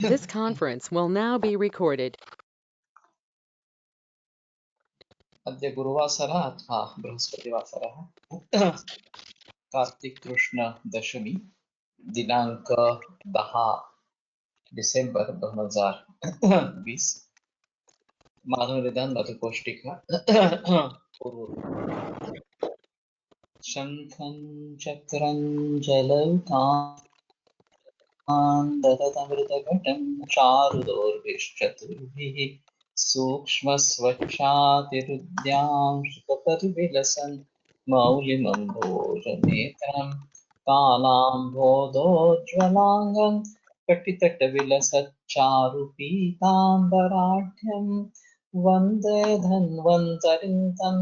This conference will now be recorded. अद्य गुरुवासरः अथवा बृहस्पतिवासरः कार्तिक कृष्ण दशमी दिनांक 10 डिसेंबर 2020 मानव निदान मधुकोष्ठिका पूर्व शंखं चक्रं जलौकान् चारुदोर्भिश्चतुर्भिः सूक्ष्मस्वच्छातिरुद्यां शुकपरिविलसन् मौलिमम्भोजनेत्रं कालाम्भोदोज्ज्वलाङ्गं कटितटविलसच्चारुपीताम्बराढ्यं वन्दे धन्वन्तरिं तं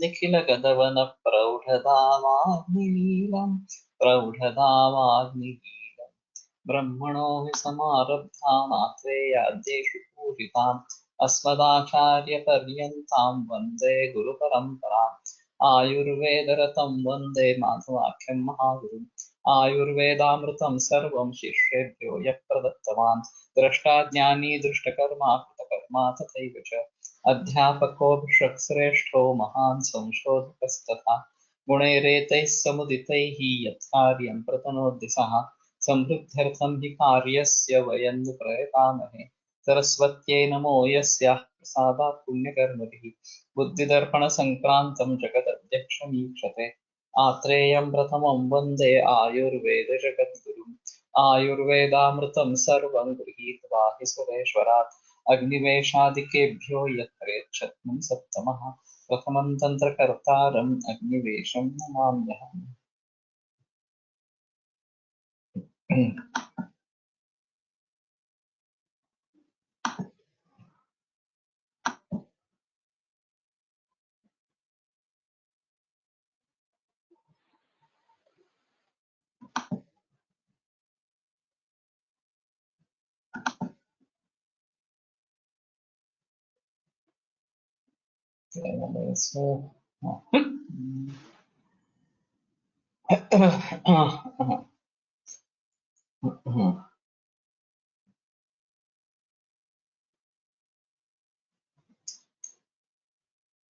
निखिलगदवनप्रौढदावाग्निलीलं प्रौढदावाग्निलीलम् ब्रह्मणो हि समारब्धाम् आत्रेयाद्येषु पूजिताम् अस्मदाचार्यपर्यन्तां वन्दे गुरुपरम्पराम् आयुर्वेदरतं वन्दे माधवाख्यं महागुरुम् आयुर्वेदामृतं सर्वं शिष्येभ्यो यः प्रदत्तवान् द्रष्टा ज्ञानी दृष्टकर्मा कृतकर्मा तथैव च अध्यापको श्रेष्ठो महान् संशोधकस्तथा गुणैरेतैः समुदितैः यत्कार्यं प्रतनोति सः समृद्ध्यर्थं हि कार्यस्य वयं प्रयतामहे सरस्वत्यै नमो यस्याः प्रसादात् पुण्यकर्मभिः बुद्धिदर्पणसङ्क्रान्तं जगदध्यक्षमीक्षते आत्रेयं प्रथमं वन्दे आयुर्वेदजगद्गुरुम् आयुर्वेदामृतं सर्वं गृहीत्वा हि सुरेश्वरात् अग्निवेशादिकेभ्यो यत्रेच्छत्नं सप्तमः प्रथमं तन्त्रकर्तारम् अग्निवेशं नमाम्यहम्। So,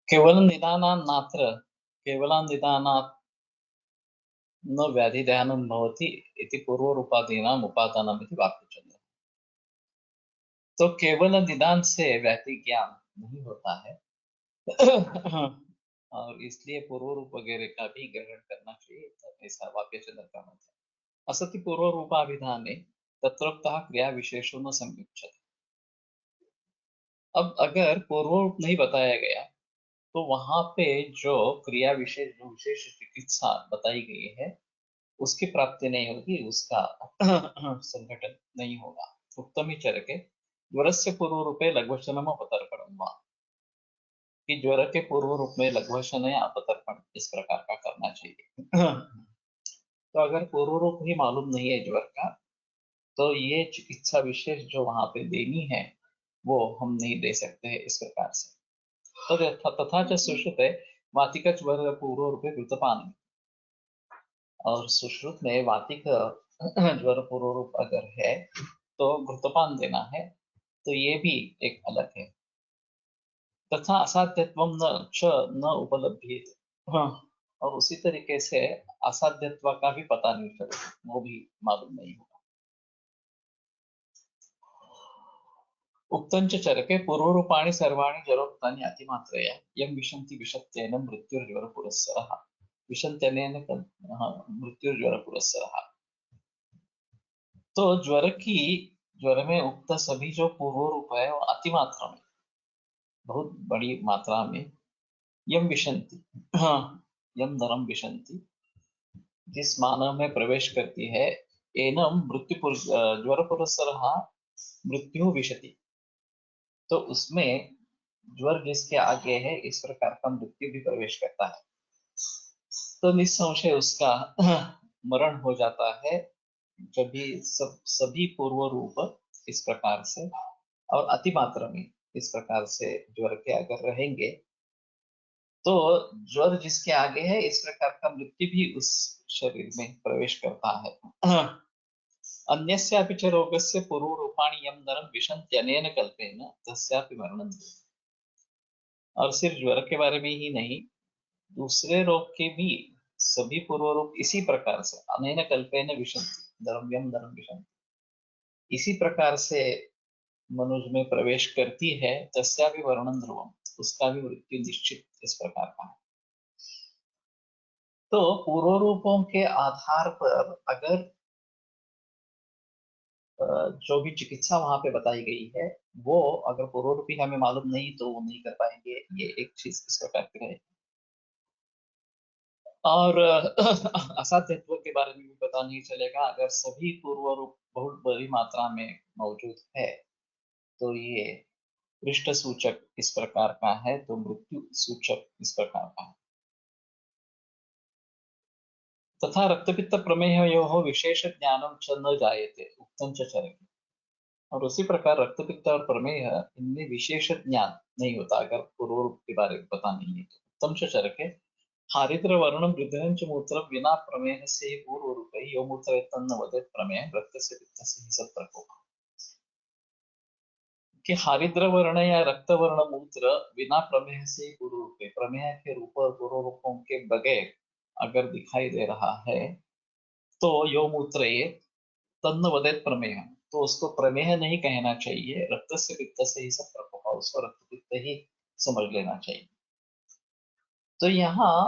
केवलं निदानात् नात्र केवलं निदानात् न व्याधिदहनं भवति इति पूर्वरूपादीनाम् उपादानम् इति वाक्यचन्द्रः। तो केवल निदान से व्याधि ज्ञान नहीं होता है और इसलिए पूर्व रूप वगैरह का भी ग्रहण करना चाहिए, ऐसा वाक्यचन्द्र का मत है। असति पूर्व रूपाभिधाने तत्रोक्तः क्रिया विशेषो न संयुज्यते। अब अगर पूर्व रूप नहीं बताया गया तो वहां पे जो क्रिया विशेष जो विशेष चिकित्सा बताई गई है उसकी प्राप्ति नहीं होगी, उसका संघटन नहीं होगा। उत्तमी चरके ज्वरस्य पूर्व रूपे लघुवचनम अपतर्पणम वा, कि ज्वर के पूर्व रूप में लघुवचन या अपतर्पण इस प्रकार का करना चाहिए। तो अगर पूर्व रूप ही मालूम नहीं है ज्वर का तो ये चिकित्सा विशेष जो वहां पे देनी है वो हम नहीं दे सकते हैं इस प्रकार से। तो तथा च सुश्रुते वातिक ज्वर पूर्व रूपे वृतपान, और सुश्रुत में वातिक ज्वर पूर्व रूप अगर है तो घृतपान देना है, तो ये भी एक अलग है। तथा असाध्यत्वम न उपलब्धियेत, हाँ, और उसी तरीके से असाध्यत्व का भी पता नहीं चलेगा, वो भी मालूम नहीं होगा। उक्तञ्च चरके पूर्वरूपाणि सर्वाणि जरोक्तानि अतिमात्रया यं विशन्ति विशत्येन मृत्युर्ज्वरपुरस्सरः, विशन्त्यनेन मृत्युर्ज्वरपुरस्सरः। तो ज्वर में उक्त सभी जो पूर्व रूप है वो अति मात्रा में, बहुत बड़ी मात्रा में, यम विशंति, हाँ, यम नरम विशंति, जिस मानव में प्रवेश करती है, एनम मृत्यु ज्वर पुरस्सरः मृत्यु विशति, तो उसमें ज्वर जिसके आगे है इस प्रकार का मृत्यु भी प्रवेश करता है, तो निस्संशय उसका मरण हो जाता है जब भी सभी पूर्व रूप इस प्रकार से और अति मात्रा में इस प्रकार से ज्वर के अगर रहेंगे तो ज्वर जिसके आगे है इस प्रकार का मृत्यु भी उस शरीर में प्रवेश करता है। अन्यस्यापि च रोगस्य पूर्वरूपाणि यं नरं विशन्त्यनेन कल्पेन तस्यापि मरणं। और सिर्फ ज्वर के बारे में ही नहीं, दूसरे रोग के भी सभी पूर्व रूप इसी प्रकार से अनेन कल्पेन विशन्ति, द्रव्यम नरम विशन्ति, इसी प्रकार से मनुष्य में प्रवेश करती है। तस्यापि वर्णन ध्रुवम, उसका भी मृत्यु निश्चित इस प्रकार का है। तो पूर्व रूपों के आधार पर अगर जो भी चिकित्सा वहां पे बताई गई है, वो अगर पूर्व रूपी हमें मालूम नहीं तो वो नहीं कर पाएंगे। ये एक चीज इस प्रकार की है। और असाध्यत्व के बारे में भी पता नहीं चलेगा। अगर सभी पूर्व रूप बहुत बड़ी मात्रा में मौजूद है तो ये पृष्ठ सूचक इस प्रकार का है, तो मृत्यु सूचक इस प्रकार का है। तथा रक्तपित्त प्रमेहयोः विशेष ज्ञानम च न जायते उक्तम च चरके। और उसी प्रकार रक्तपित्त और प्रमेह, इनमें विशेष ज्ञान नहीं होता अगर पूर्व रूप के बारे में पता नहीं है तो। उत्तम च चरके हारिद्र वर्णम वृद्धं च मूत्रम विना प्रमेह से पूर्व रूपे यो मूत्र तन्न वदेत प्रमेह रक्त से पित्त से ही सब प्रकोप। कि हारिद्र वर्ण या रक्त वर्ण मूत्र बिना प्रमेह से पूर्व रूपे, प्रमेह के रूप और पूर्व रूपों के बगैर अगर दिखाई दे रहा है तो यो मूत्र ये तन्न वदेत प्रमेह, तो उसको प्रमेह नहीं कहना चाहिए, रक्त से पित्त से ही सब प्रकोप, उसको रक्त पित्त ही समझ लेना चाहिए। तो यहाँ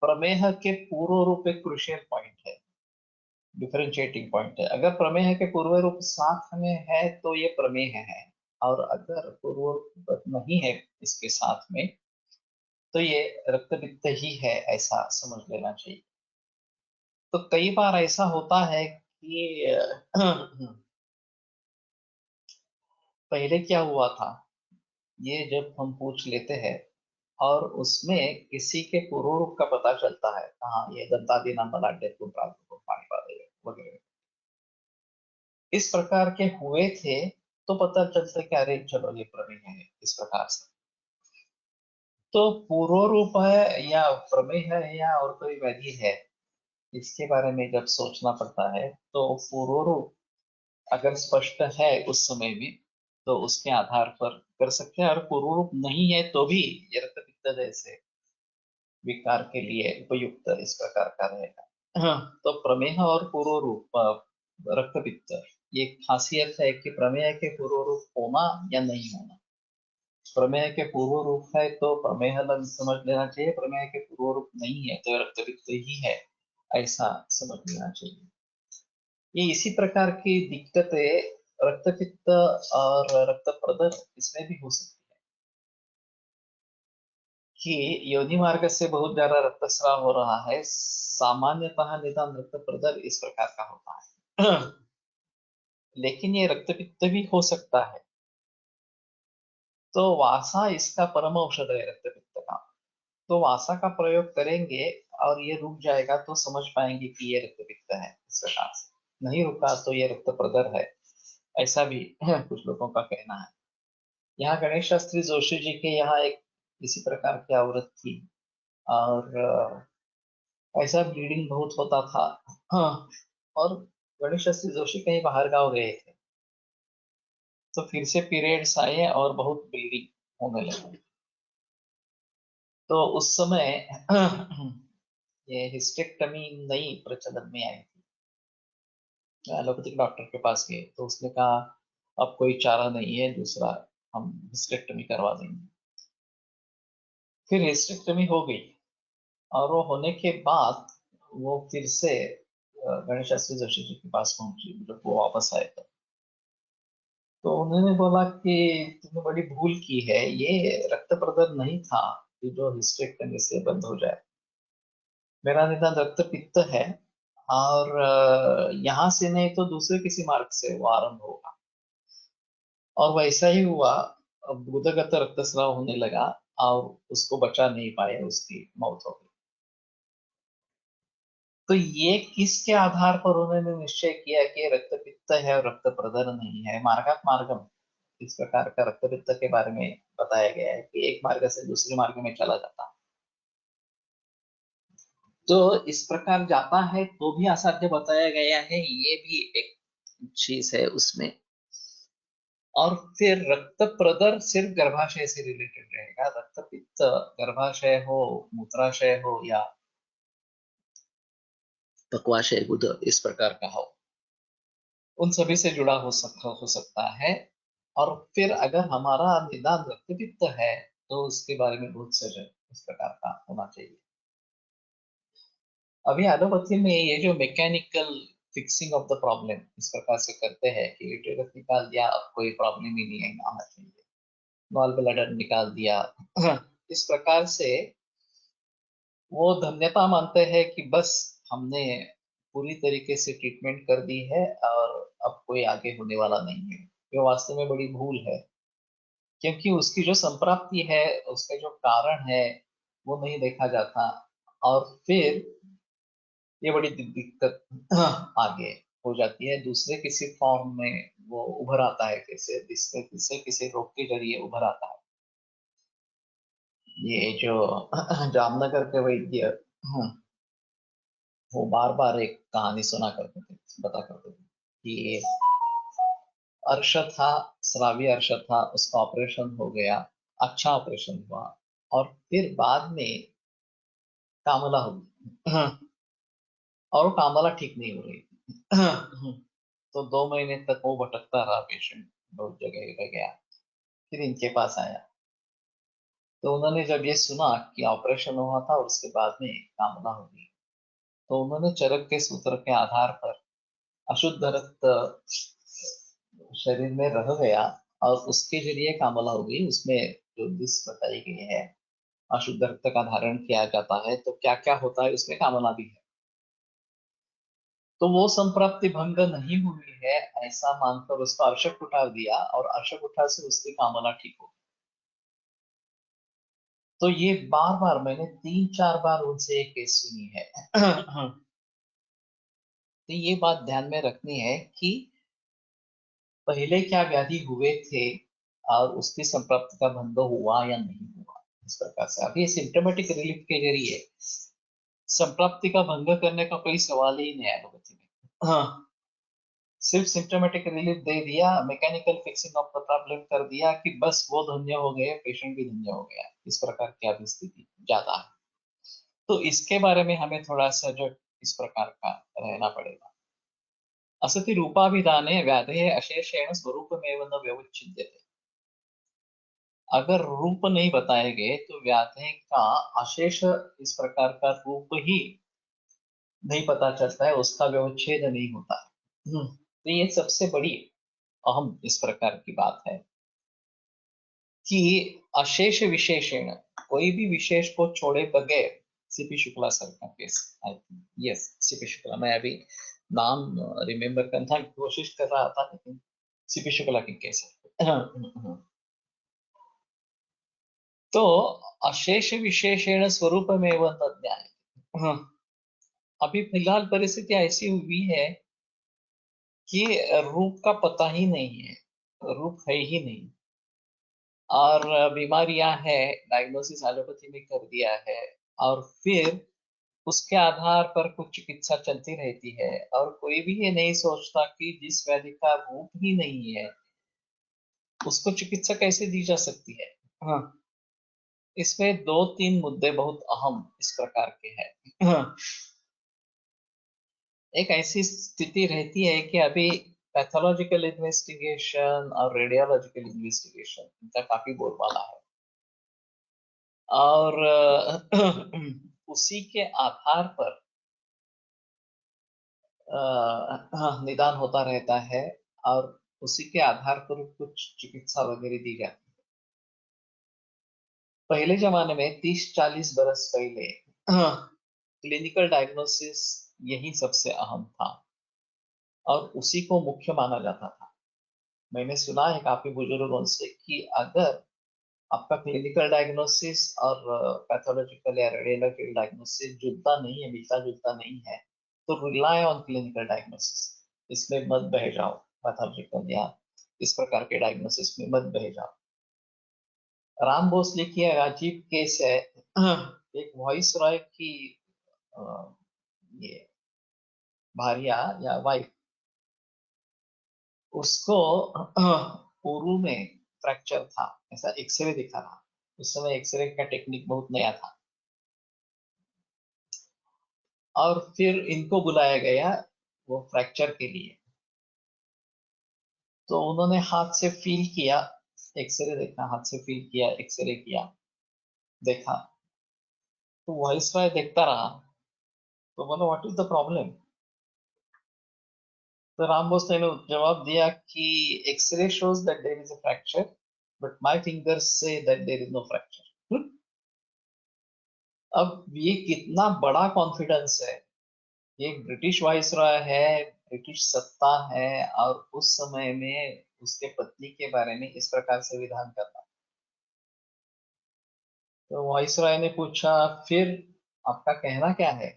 प्रमेह के पूर्व रूप एक क्रुशियल पॉइंट है, डिफरेंशिएटिंग पॉइंट है। अगर प्रमेह के पूर्व रूप साथ में है तो ये प्रमेह है, और अगर पूर्व रूप नहीं है इसके साथ में तो ये रक्तपित्त ही है, ऐसा समझ लेना चाहिए। तो कई बार ऐसा होता है कि पहले क्या हुआ था, ये जब हम पूछ लेते हैं और उसमें किसी के पूर्व रूप का पता चलता है, हाँ ये दंतादि नाम बलाढ्य पानी वगैरह इस प्रकार के हुए थे, तो पता चलता है कि अरे चलो ये प्रमेय है इस प्रकार से। तो पूर्व रूप है या प्रमेय है या और कोई व्याधि है, इसके बारे में जब सोचना पड़ता है तो पूर्व रूप अगर स्पष्ट है उस समय में तो उसके आधार पर कर सकते हैं, और पूर्व रूप नहीं है तो भी ये रक्तपित्त जैसे विकार के लिए उपयुक्त इस प्रकार का रहेगा। हाँ, तो प्रमेह और पूर्व रूप रक्तपित्त, ये खासियत है कि प्रमेह के पूर्व रूप होना या नहीं होना। प्रमेह के पूर्व रूप है तो प्रमेह लग समझ लेना चाहिए, प्रमेह के पूर्व रूप नहीं है तो रक्तपित्त ही है, ऐसा समझ लेना चाहिए। ये इसी प्रकार की दिक्कतें रक्तपित्त और रक्त प्रदर इसमें भी हो सकती है कि योनि मार्ग से बहुत ज्यादा रक्तस्राव हो रहा है, सामान्यतः निदान रक्त प्रदर इस प्रकार का होता है। लेकिन ये रक्तपित्त भी हो सकता है, तो वासा इसका परम औषध है रक्तपित्त का। तो वासा का प्रयोग करेंगे और ये रुक जाएगा तो समझ पाएंगे कि ये रक्तपित्त है इस प्रकार से। नहीं रुका तो ये रक्त प्रदर है, ऐसा भी कुछ लोगों का कहना है। यहाँ गणेश शास्त्री जोशी जी के यहाँ एक इसी प्रकार की औरत थी, और ऐसा ब्लीडिंग बहुत होता था। हाँ, और गणेश शास्त्री जोशी कहीं बाहर गाँव गए थे, तो फिर से पीरियड्स आए और बहुत ब्लीडिंग होने लगी। तो उस समय ये हिस्टेक्टमी नई प्रचलन में आई थी। एलोपैथिक डॉक्टर के पास गए तो उसने कहा अब कोई चारा नहीं है दूसरा, हम हिस्टेक्टमी करवा देंगे। फिर हिस्टेक्टमी हो गई, और वो होने के बाद वो फिर से गणेश शास्त्री जोशी जी के पास पहुंची जब वो वापस आए तो उन्होंने बोला कि तुमने बड़ी भूल की है, ये रक्त प्रदर नहीं था कि जो हिस्टेक्टमी से बंद हो जाए। मेरा निदान रक्त पित्त है, और यहाँ से नहीं तो दूसरे किसी मार्ग से वो आरंभ होगा। और वैसा ही हुआ, अब गुदगत रक्तस्राव होने लगा और उसको बचा नहीं पाए, उसकी मौत हो गई। तो ये किसके आधार पर उन्होंने निश्चय किया कि रक्तपित्त है और रक्त प्रदर नहीं है? मार्गात मार्गम इस प्रकार का रक्तपित्त के बारे में बताया गया है कि एक मार्ग से दूसरे मार्ग में चला जाता है। तो इस प्रकार जाता है तो भी असाध्य बताया गया है, ये भी एक चीज है उसमें। और फिर रक्त प्रदर सिर्फ गर्भाशय से रिलेटेड रहेगा। रक्त पित्त गर्भाशय हो, मूत्राशय हो या पक्वाशय गुद इस प्रकार का हो, उन सभी से जुड़ा हो सकता है। और फिर अगर हमारा निदान रक्त पित्त है तो उसके बारे में बहुत सजग इस प्रकार का होना चाहिए। अभी एलोपैथी में ये जो mechanical fixing of the problem इस प्रकार से करते हैं कि यूटेरस निकाल दिया, अब कोई प्रॉब्लम ही नहीं है, आना चाहिए, गॉल ब्लैडर निकाल दिया, इस प्रकार से वो धन्यता मानते हैं कि बस हमने पूरी तरीके से ट्रीटमेंट कर दी है और अब कोई आगे होने वाला नहीं है। ये वास्तव में बड़ी भूल है, क्योंकि उसकी जो संप्राप्ति है, उसका जो कारण है, वो नहीं देखा जाता। और फिर ये बड़ी दिक्कत आगे हो जाती है, दूसरे किसी फॉर्म में वो उभर आता है, कैसे जिससे किसी रोग के जरिए उभर आता है। ये जो जामनगर के वैद्य, वो बार बार एक कहानी सुना करते थे, बता करते थे कि अर्श था, श्रावी अर्श था, उसका ऑपरेशन हो गया, अच्छा ऑपरेशन हुआ, और फिर बाद में कामला हो गई, और वो कामला ठीक नहीं हो रही थी। तो 2 महीने तक वो भटकता रहा पेशेंट, बहुत जगह पे गया, फिर इनके पास आया। तो उन्होंने जब ये सुना कि ऑपरेशन हुआ था और उसके बाद में कामला हो गई, तो उन्होंने चरक के सूत्र के आधार पर अशुद्ध रक्त शरीर में रह गया और उसके जरिए कामला हो गई। उसमें जो दिस बताई गई है, अशुद्ध रक्त का धारण किया जाता है तो क्या क्या होता है, उसमें कामना भी है। तो वो संप्राप्ति भंग नहीं हुई है ऐसा मानकर उसको अर्शक उठा दिया, और अर्शक उठा से उसकी कामना ठीक हो गई। तो ये बार बार मैंने 3-4 बार उनसे ये केस सुनी है। तो ये बात ध्यान में रखनी है कि पहले क्या व्याधि हुए थे और उसकी संप्राप्ति का भंग हुआ या नहीं हुआ, इस प्रकार से अभी सिम्टोमेटिक रिलीफ के जरिए संप्राप्ति का भंग करने का कोई सवाल ही नहीं है एलोपैथी में। हाँ, सिर्फ सिम्टोमेटिक रिलीफ दे दिया, mechanical fixing of the problem कर दिया कि बस वो धन्य हो गए, पेशेंट भी धन्य हो गया, इस प्रकार की अभी स्थिति ज्यादा है। तो इसके बारे में हमें थोड़ा सा जो इस प्रकार का रहना पड़ेगा। असति रूपाभिधाने व्याधेः अशेषेण स्वरूपमेव न व्यवच्छिद्यते। अगर रूप नहीं बताए गए तो व्याधि का अशेष इस प्रकार का रूप ही नहीं पता चलता है, उसका व्यवच्छेद नहीं होता है। तो ये सबसे बड़ी अहम इस प्रकार की बात है कि अशेष विशेषण, कोई भी विशेष को छोड़े बगैर, सीपी शुक्ला सर का case, I think yes CP Shukla, मैं अभी नाम रिमेम्बर करने की कोशिश कर रहा था, लेकिन सीपी शुक्ला की केस है। तो अशेष विशेषण स्वरूप में वह न्याय। अभी फिलहाल परिस्थिति ऐसी हुई है कि रूप का पता ही नहीं है, रूप है ही नहीं, और बीमारियां हैं, डायग्नोसिस एलोपैथी में कर दिया है, और फिर उसके आधार पर कुछ चिकित्सा चलती रहती है, और कोई भी ये नहीं सोचता कि जिस व्याधि का रूप ही नहीं है उसको चिकित्सा कैसे दी जा सकती है। हाँ, इसमें 2-3 मुद्दे बहुत अहम इस प्रकार के हैं। हाँ, एक ऐसी स्थिति रहती है कि अभी पैथोलॉजिकल इन्वेस्टिगेशन और रेडियोलॉजिकल इन्वेस्टिगेशन इनका काफी बोलबाला है, और उसी के आधार पर निदान होता रहता है, और उसी के आधार पर कुछ चिकित्सा वगैरह दी जाती है। पहले जमाने में 30-40 बरस पहले क्लिनिकल डायग्नोसिस यही सबसे अहम था और उसी को मुख्य माना जाता था। मैंने सुना है काफी बुजुर्गों से कि अगर आपका क्लिनिकल डायग्नोसिस और पैथोलॉजिकल या रेडियोलॉजिकल डायग्नोसिस जुड़ता नहीं है, मिलता जुलता नहीं है, तो रिलाय ऑन क्लिनिकल डायग्नोसिस, इसमें मत बह जाओ, पैथोलॉजिकल या इस प्रकार के डायग्नोसिस में मत बह जाओ। राम भोसले की एक अजीब केस है। एक वॉइस रॉय की अ, ये भारिया या वाइफ उसको उरू में फ्रैक्चर था, ऐसा एक्सरे दिखा रहा। उस समय एक्सरे का टेक्निक बहुत नया था। और फिर इनको बुलाया गया वो फ्रैक्चर के लिए। तो उन्होंने हाथ से फील किया, एक्सरे देखा, हाथ से फील किया, एक्सरे किया, देखा। तो वॉइस रॉय देखता रहा। तो बोला व्हाट इज द प्रॉब्लम। तो राम बोस ने जवाब दिया कि X-ray shows that there is a fracture but my fingers say that there is no fracture. अब ये कितना बड़ा कॉन्फिडेंस है। ये एक ब्रिटिश वाइसरॉय है, ब्रिटिश सत्ता है, और उस समय में उसके पत्नी के बारे में इस प्रकार से विधान करना। तो वाइसरॉय ने पूछा, फिर आपका कहना क्या है,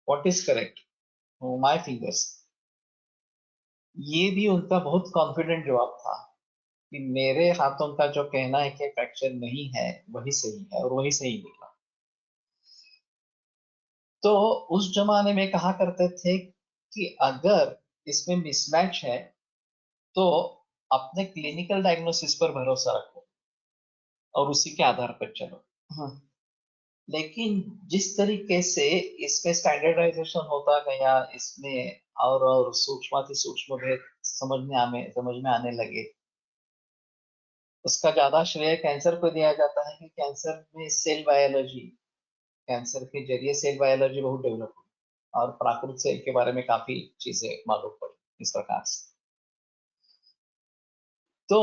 what is correct, my fingers. ये भी उनका बहुत कॉन्फिडेंट जवाब था कि मेरे हाथों का जो कहना है कि फ्रैक्चर नहीं है वही सही है, और वही सही निकला। तो उस जमाने में कहा करते थे कि अगर इसमें मिसमैच है तो अपने क्लिनिकल डायग्नोसिस पर भरोसा रखो और उसी के आधार पर चलो। हाँ। लेकिन जिस तरीके से इसमें स्टैंडर्डाइजेशन होता गया, इसमें और सूक्ष्माति सूक्ष्म भेद समझ में आने लगे, उसका ज्यादा श्रेय कैंसर को दिया जाता है कि कैंसर में सेल बायोलॉजी, कैंसर के जरिए सेल बायोलॉजी बहुत डेवलप हुई और प्राकृत सेल के बारे में काफी चीजें मालूम पड़ी इस प्रकार से। तो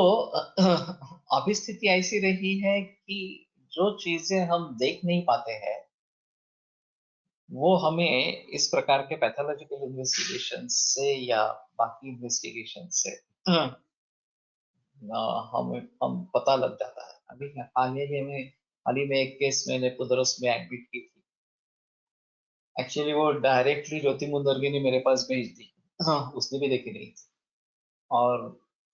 अभी स्थिति ऐसी रही है कि जो चीजें हम देख नहीं पाते हैं वो हमें इस प्रकार के पैथोलॉजिकल इन्वेस्टिगेशन से या बाकी इन्वेस्टिगेशन से हम पता लग जाता है। अभी हाल ही में एक केस मैंने पुदरस में एडमिट की थी। एक्चुअली वो डायरेक्टली ज्योति मुंदरगी ने मेरे पास भेज दी। हाँ, उसने भी देखी नहीं थी। और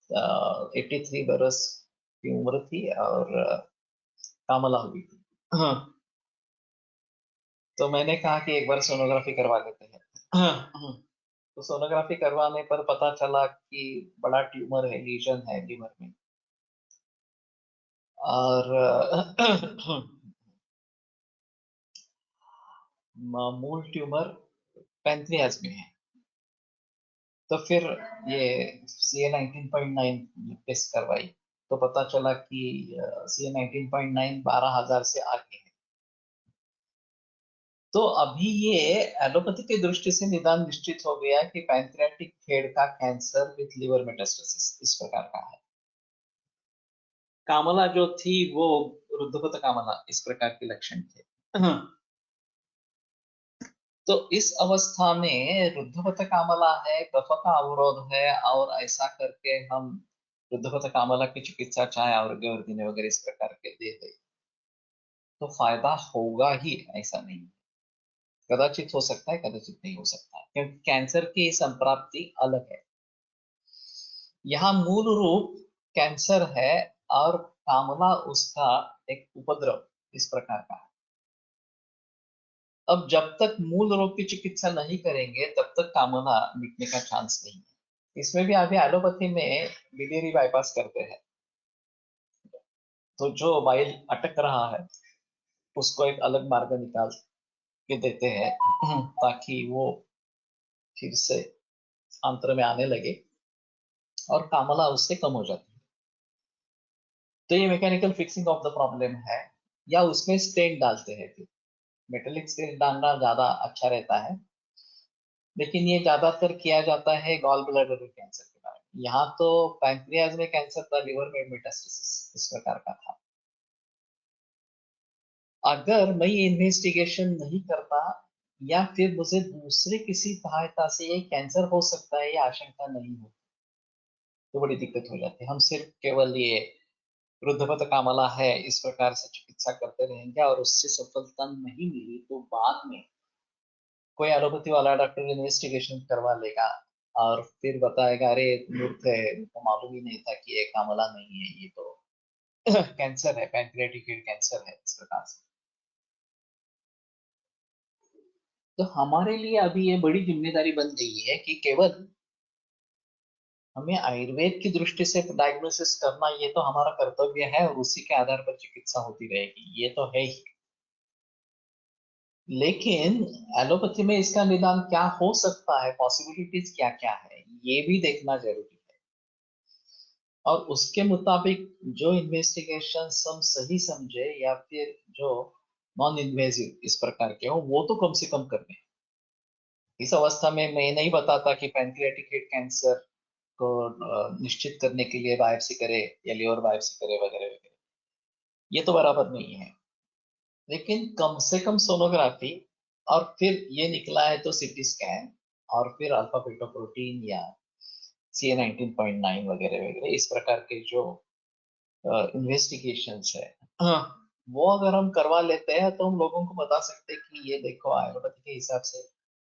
83 बरस की उम्र थी और कामला हुई थी। हाँ। तो मैंने कहा कि एक बार सोनोग्राफी करवा लेते हैं। हाँ। तो सोनोग्राफी करवाने पर पता चला कि बड़ा ट्यूमर है, लीजन है लीवर में। और मूल ट्यूमर पैंक्रियाज में है। तो फिर ये CA 19.9 टेस्ट करवाई तो पता चला कि CA 19.9 12,000 से आगे है। तो अभी ये एलोपैथी की दृष्टि से निदान निश्चित हो गया कि पैंक्रियाटिक हेड का कैंसर विथ लिवर मेटास्टेसिस इस प्रकार का है। कामला जो थी वो रुद्धपत कामला इस प्रकार के लक्षण थे। तो इस अवस्था में रुद्धपथ कामला है, कफ का अवरोध है, और ऐसा करके हम रुद्धपथ कामला की चिकित्सा चाहे आरोग्यवर्धिनी वगैरह इस प्रकार के दे दे तो फायदा होगा ही, ऐसा नहीं। कदाचित हो सकता है, कदाचित नहीं हो सकता है, क्योंकि कैंसर की संप्राप्ति अलग है। यहाँ मूल रूप कैंसर है और कामला उसका एक उपद्रव इस प्रकार का है। अब जब तक मूल रोग की चिकित्सा नहीं करेंगे तब तक कामला मिटने का चांस नहीं है। इसमें भी अभी एलोपैथी में बिलियरी बाईपास करते हैं। तो जो बाइल अटक रहा है उसको एक अलग मार्ग निकाल के देते हैं ताकि वो फिर से आंत्र में आने लगे और कामला उससे कम हो जाती है। तो ये mechanical fixing of the problem है, या उसमें स्टेंट डालते हैं। फिर मेटेलिक स्टेंट डालना ज्यादा अच्छा रहता है, लेकिन ये ज्यादातर किया जाता है गॉल ब्लैडर कैंसर के बारे में। यहाँ तो पैंक्रियाज में कैंसर था, लिवर में मेटास्टेसिस इस प्रकार का था। अगर मैं ये इन्वेस्टिगेशन नहीं करता या फिर मुझे दूसरे किसी सहायता से ये कैंसर हो सकता है, ये आशंका नहीं हो, तो बड़ी दिक्कत हो जाती है। हम सिर्फ केवल ये रुद्धपत कामला है इस प्रकार से चिकित्सा करते रहेंगे और उससे सफलता नहीं मिली तो बाद में कोई एलोपैथी वाला डॉक्टर इन्वेस्टिगेशन करवा लेगा और फिर बताएगा अरे मूर्ख है, तो मालूम ही नहीं था कि ये कामला नहीं है, ये तो कैंसर है, पैंक्रियाटिक कैंसर है इस प्रकार से। तो हमारे लिए अभी ये बड़ी जिम्मेदारी बन गई है कि केवल हमें आयुर्वेद की दृष्टि से डायग्नोसिस करना ये तो हमारा कर्तव्य है और उसी के आधार पर चिकित्सा होती रहेगी, ये तो है ही। लेकिन एलोपैथी में इसका निदान क्या हो सकता है, पॉसिबिलिटीज क्या क्या है, ये भी देखना जरूरी है। और उसके मुताबिक जो इन्वेस्टिगेशन हम सही समझे या फिर जो नॉन इन्वेजिव इस प्रकार के हो, वो तो कम से कम करने हैं। इस अवस्था में मैं नहीं बताता कि पैंक्रियाटिक हेड कैंसर को निश्चित करने के लिए बायोप्सी करे या लिवर बायोप्सी करे वगैरह वगैरह, ये तो बराबर नहीं है। लेकिन कम से कम सोनोग्राफी, और फिर ये निकला है तो सीटी स्कैन, और फिर अल्फा फेटोप्रोटीन या CA 19.9 वगैरह वगैरह इस प्रकार के जो इन्वेस्टिगेशंस है, हाँ, वो अगर हम करवा लेते हैं तो हम लोगों को बता सकते हैं कि ये देखो आयुर्वेद के हिसाब से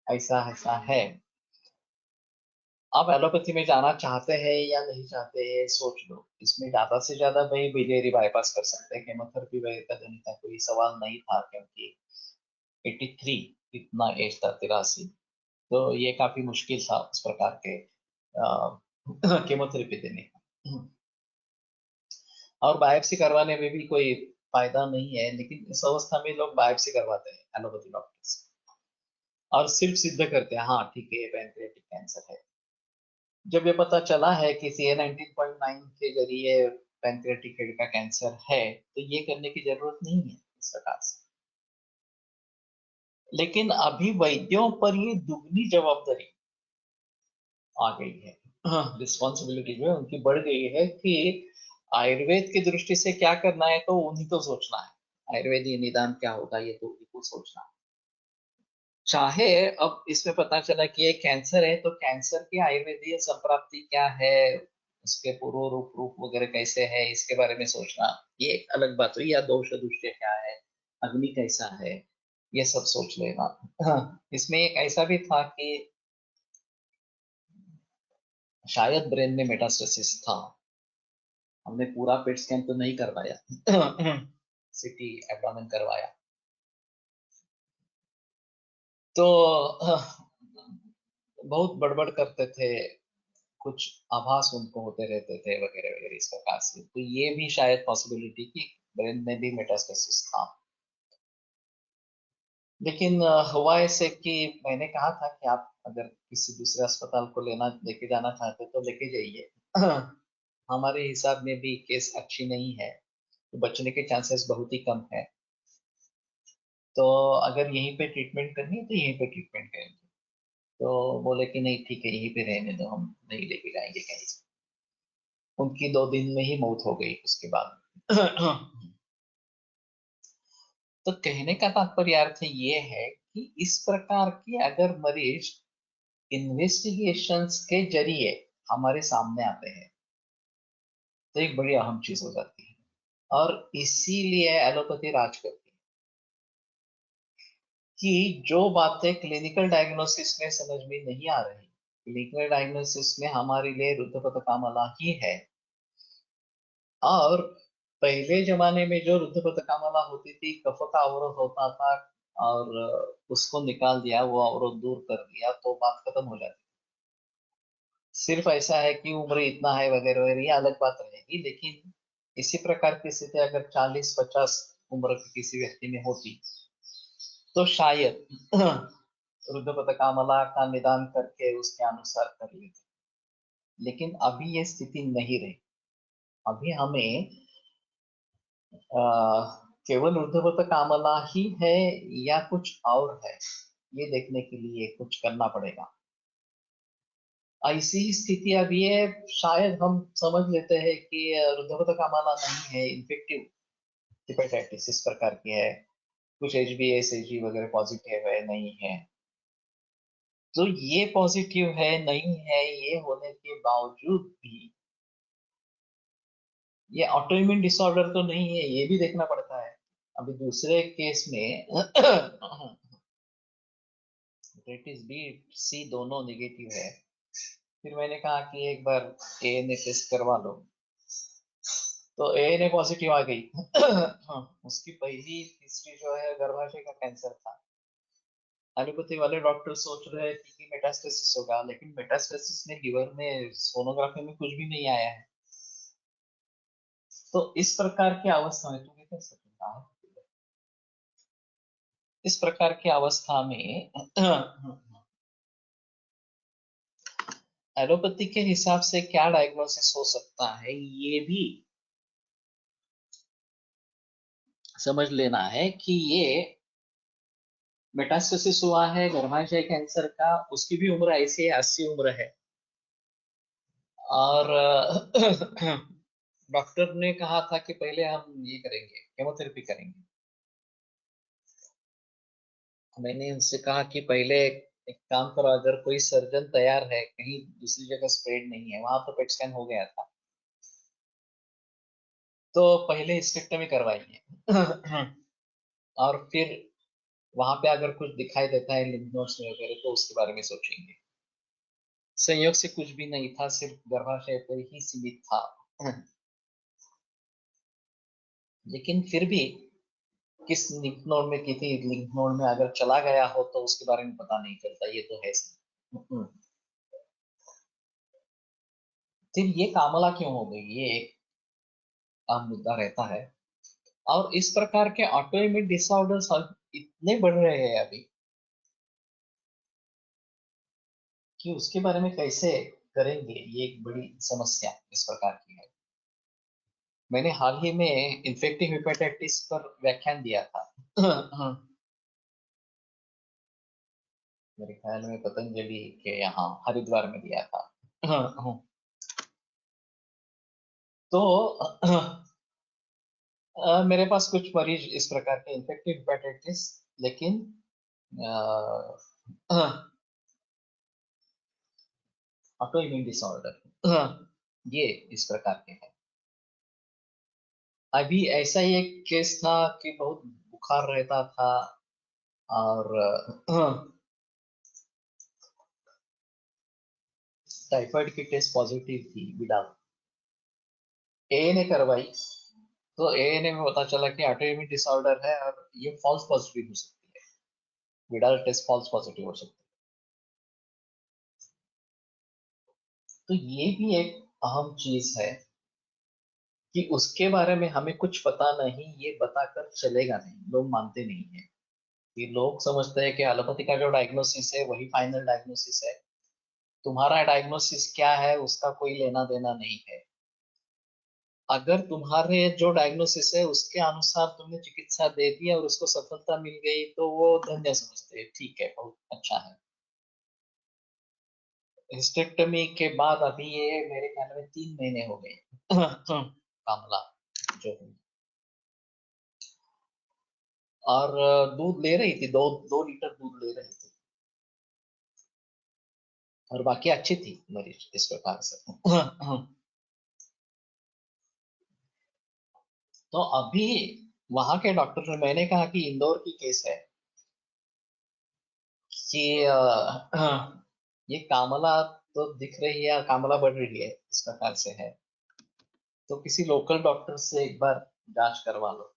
ऐसा ऐसा है। आप एलोपैथी में जाना चाहते हैं या नहीं चाहते हैं सोच लो। इसमें ज्यादा से ज्यादा भाई बिलियरी बाईपास कर सकते हैं, केमोथेरेपी वगैरह का देने का कोई सवाल नहीं था, क्योंकि 83 इतना एज था, 83, तो ये काफी मुश्किल था उस प्रकार के केमोथेरेपी देने का। और बायोप्सी करवाने में भी कोई फायदा नहीं है, लेकिन इस अवस्था में लोग बायोप्सी करवाते हैं एलोपैथी डॉक्टर्स, और सिर्फ सिद्ध करते हैं हाँ ठीक है ये पैंक्रियाटिक कैंसर है। जब ये पता चला है कि CA 19.9 के जरिए पैंक्रियाटिक हेड का कैंसर है, तो ये करने की जरूरत नहीं है इस प्रकार से। लेकिन अभी वैद्यों पर ये दुगनी जवाबदारी आ गई है, रिस्पॉन्सिबिलिटी जो है उनकी बढ़ गई है कि आयुर्वेद की दृष्टि से क्या करना है तो उन्हीं को सोचना है, आयुर्वेदीय निदान क्या होगा ये तो उन्हीं को सोचना है। चाहे अब इसमें पता चला कि ये कैंसर है, तो कैंसर की आयुर्वेदीय संप्राप्ति क्या है, उसके पूर्व रूप रूप वगैरह कैसे है, इसके बारे में सोचना ये एक अलग बात हुई, या दोष दुष्ट क्या है, अग्नि कैसा है, ये सब सोच लेना। हाँ, इसमें एक ऐसा भी था कि शायद ब्रेन में मेटास्टेसिस था, हमने पूरा पेट स्कैन तो नहीं करवाया, सीटी एब्डोमेन करवाया, तो बहुत बड़बड़ करते थे, कुछ आभास उनको होते रहते थे वगैरह वगैरह इस प्रकार से, तो ये भी शायद पॉसिबिलिटी की ब्रेन में भी मेटास्टेसिस था। लेकिन हुआ ऐसे कि मैंने कहा था कि आप अगर किसी दूसरे अस्पताल को लेके जाना चाहते तो लेके जाइए, हमारे हिसाब में भी केस अच्छी नहीं है, तो बचने के चांसेस बहुत ही कम है, तो अगर यहीं पे ट्रीटमेंट करनी है तो यहीं पे ट्रीटमेंट करेंगे। तो बोले कि नहीं ठीक है यहीं पे रहने दो, हम नहीं लेके जाएंगे कहीं से। उनकी 2 दिन में ही मौत हो गई उसके बाद। तो कहने का तात्पर्य अर्थ ये है कि इस प्रकार की अगर मरीज इन्वेस्टिगेशंस के जरिए हमारे सामने आते हैं तो एक बड़ी अहम चीज हो जाती है, और इसीलिए एलोपैथी राज करती है कि जो बातें क्लिनिकल डायग्नोसिस में समझ में नहीं आ रही, क्लिनिकल डायग्नोसिस में हमारे लिए रुद्रपथकामला ही है। और पहले जमाने में जो रुद्रपथकामला होती थी, कफ का अवरोध होता था और उसको निकाल दिया, वो अवरोध दूर कर दिया तो बात खत्म हो जाती। सिर्फ ऐसा है कि उम्र इतना है वगैरह वगैरह ये अलग बात रहेगी, लेकिन इसी प्रकार की स्थिति अगर 40-50 उम्र की किसी व्यक्ति में होती तो शायद रुद्रपथकामला का निदान करके उसके अनुसार कर लेते। लेकिन अभी ये स्थिति नहीं रही, अभी हमें केवल ऊर्ध्वगत ही है या कुछ और है, ये देखने के लिए कुछ करना पड़ेगा। ऐसी स्थिति अब ये शायद हम समझ लेते हैं कि ऊर्ध्वगत नहीं है, इन्फेक्टिव हेपेटाइटिस इस प्रकार की है, कुछ HbSAg वगैरह पॉजिटिव है नहीं है। तो ये पॉजिटिव है नहीं है, ये होने के बावजूद भी ये ऑटोइम्यून डिसऑर्डर तो नहीं है, ये भी देखना पड़ता है। अभी दूसरे केस में हेपेटाइटिस बी सी दोनों निगेटिव है, फिर मैंने कहा कि एक बार ANA टेस्ट करवा लो, तो ANA पॉजिटिव आ गई। उसकी पहली हिस्ट्री जो है गर्भाशय का कैंसर था, एलोपैथी वाले डॉक्टर सोच रहे थे कि मेटास्टेसिस होगा, लेकिन मेटास्टेसिस में लिवर में सोनोग्राफी में कुछ भी नहीं आया है। तो इस प्रकार की अवस्था में तुम्हें कर सकता है, इस प्रकार की अवस्था में एलोपैथी के हिसाब से क्या डायग्नोसिस हो सकता है, ये भी समझ लेना है कि ये मेटास्टेसिस हुआ है गर्भाशय कैंसर का, उसकी भी उम्र ऐसी है, 80 उम्र है। और डॉक्टर ने कहा था कि पहले हम ये करेंगे, केमोथेरेपी करेंगे। मैंने उनसे कहा कि पहले एक काम करो, अगर कोई सर्जन तैयार है, कहीं दूसरी जगह स्प्रेड नहीं है, वहां तो पेट स्कैन हो गया था, तो पहले हिस्टेक्टोमी करवाइए और फिर वहां पे अगर कुछ दिखाई देता है लिम्फ नोड्स में वगैरह, तो उसके बारे में सोचेंगे। संयोग से कुछ भी नहीं था, सिर्फ गर्भाशय पर ही सीमित था। लेकिन फिर भी किस लिम्फ नोड में, कितनी लिम्फ नोड में अगर चला गया हो तो उसके बारे में पता नहीं चलता, ये तो है सही। फिर ये कामला क्यों हो गई, ये एक आम मुद्दा रहता है। और इस प्रकार के ऑटो इम्यून डिसऑर्डर्स इतने बढ़ रहे हैं अभी कि उसके बारे में कैसे करेंगे, ये एक बड़ी समस्या इस प्रकार की है। मैंने हाल ही में इन्फेक्टिव हेपेटाइटिस पर व्याख्यान दिया था मेरे ख्याल में पतंजलि के यहाँ हरिद्वार में दिया था। तो मेरे पास कुछ मरीज इस प्रकार के इन्फेक्टिव हेपेटाइटिस, लेकिन ऑटो इम्यून डिसऑर्डर, ये इस प्रकार के हैं। अभी ऐसा ही एक केस था कि बहुत बुखार रहता था, और टाइफाइड की टेस्ट पॉजिटिव थी, विडाल एएनए करवाई, तो एएनए में पता चला कि ऑटो इम्यून डिसऑर्डर है, और ये फॉल्स पॉजिटिव हो सकती है, विडाल टेस्ट फॉल्स पॉजिटिव हो सकती है। तो ये भी एक अहम चीज है कि उसके बारे में हमें कुछ पता नहीं, ये बताकर चलेगा नहीं, लोग मानते नहीं है। कि लोग समझते हैं कि एलोपैथी का जो डायग्नोसिस है वही फाइनल डायग्नोसिस है, तुम्हारा डायग्नोसिस क्या है उसका कोई लेना देना नहीं है। अगर तुम्हारे जो डायग्नोसिस है उसके अनुसार तुमने चिकित्सा दे दी और उसको सफलता मिल गई, तो वो धन्य समझते हैं, ठीक है, बहुत अच्छा है। हिस्टेक्टमी के बाद अभी ये मेरे ख्याल में 3 महीने हो गए कामला जो हुई। और दूध ले रही थी, 2 लीटर दूध ले रही थी, और बाकी अच्छी थी मरीज इस प्रकार से। तो अभी वहां के डॉक्टर ने, मैंने कहा कि इंदौर की केस है कि ये कामला तो दिख रही है, कामला बढ़ रही है, इस प्रकार से है, तो किसी लोकल डॉक्टर से एक बार जांच करवा लो।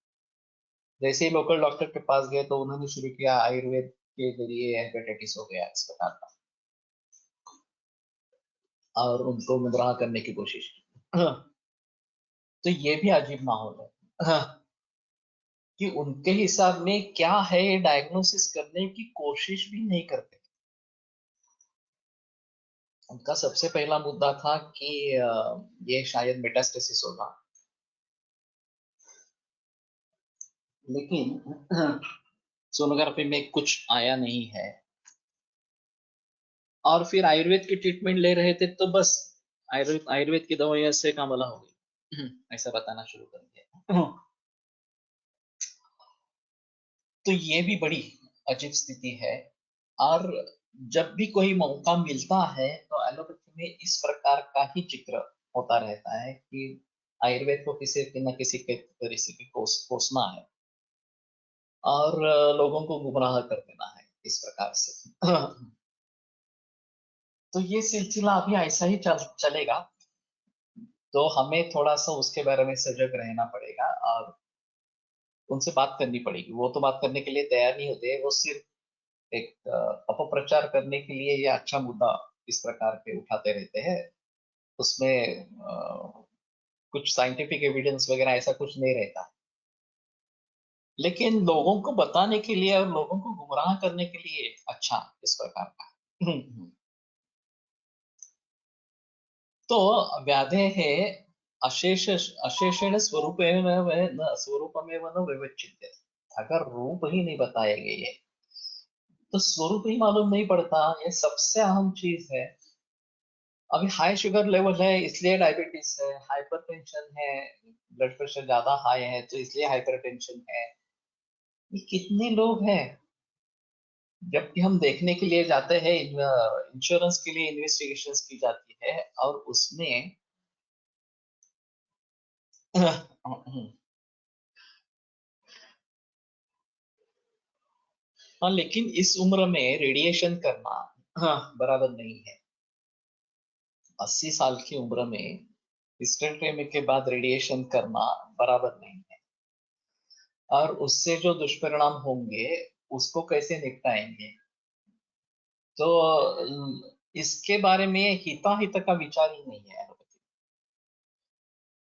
जैसे ही लोकल डॉक्टर के पास गए तो उन्होंने शुरू किया आयुर्वेद के जरिए हेपेटाइटिस हो गया इस प्रकार का, और उनको गुमराह करने की कोशिश की। तो ये भी अजीब माहौल है कि उनके हिसाब में क्या है, डायग्नोसिस करने की कोशिश भी नहीं करते। उनका सबसे पहला मुद्दा था कि ये शायद मेटास्टेसिस होगा, लेकिन सोनोग्राफी में कुछ आया नहीं है। और फिर आयुर्वेद की ट्रीटमेंट ले रहे थे, तो बस आयुर्वेद आयुर्वेद की दवाइयों से कामला हो गई, ऐसा बताना शुरू कर दिया। तो ये भी बड़ी अजीब स्थिति है। और जब भी कोई मौका मिलता है तो एलोपैथी में इस प्रकार का ही जिक्र होता रहता है कि आयुर्वेद को किसी न किसी के तरीके से कोसना है, और लोगों को गुमराह कर देना है इस प्रकार से। तो ये सिलसिला अभी ऐसा ही चलेगा। तो हमें थोड़ा सा उसके बारे में सजग रहना पड़ेगा, और उनसे बात करनी पड़ेगी। वो तो बात करने के लिए तैयार नहीं होते, वो सिर्फ एक अपप्रचार करने के लिए ये अच्छा मुद्दा इस प्रकार के उठाते रहते हैं। उसमें कुछ साइंटिफिक एविडेंस वगैरह ऐसा कुछ नहीं रहता, लेकिन लोगों को बताने के लिए और लोगों को गुमराह करने के लिए अच्छा इस प्रकार का। तो व्याधेः अशेषेण स्वरूपमेव न विवक्षिते। अगर रूप ही नहीं बताए गए तो स्वरूप ही मालूम नहीं पड़ता। ये सबसे अहम चीज है। अभी हाई शुगर लेवल है इसलिए डायबिटीज है, हाइपरटेंशन है, ब्लड प्रेशर ज्यादा हाई है तो इसलिए हाइपरटेंशन है। ये कितने लोग हैं, जबकि हम देखने के लिए जाते हैं, इंश्योरेंस के लिए इन्वेस्टिगेशंस की जाती है और उसमें हाँ, लेकिन इस उम्र में रेडिएशन करना हाँ बराबर नहीं है। 80 साल की उम्र में हिस्टेरेक्टमी के बाद रेडिएशन करना बराबर नहीं है, और उससे जो दुष्परिणाम होंगे उसको कैसे निपटाएंगे। तो इसके बारे में हिताहित का विचार ही नहीं है।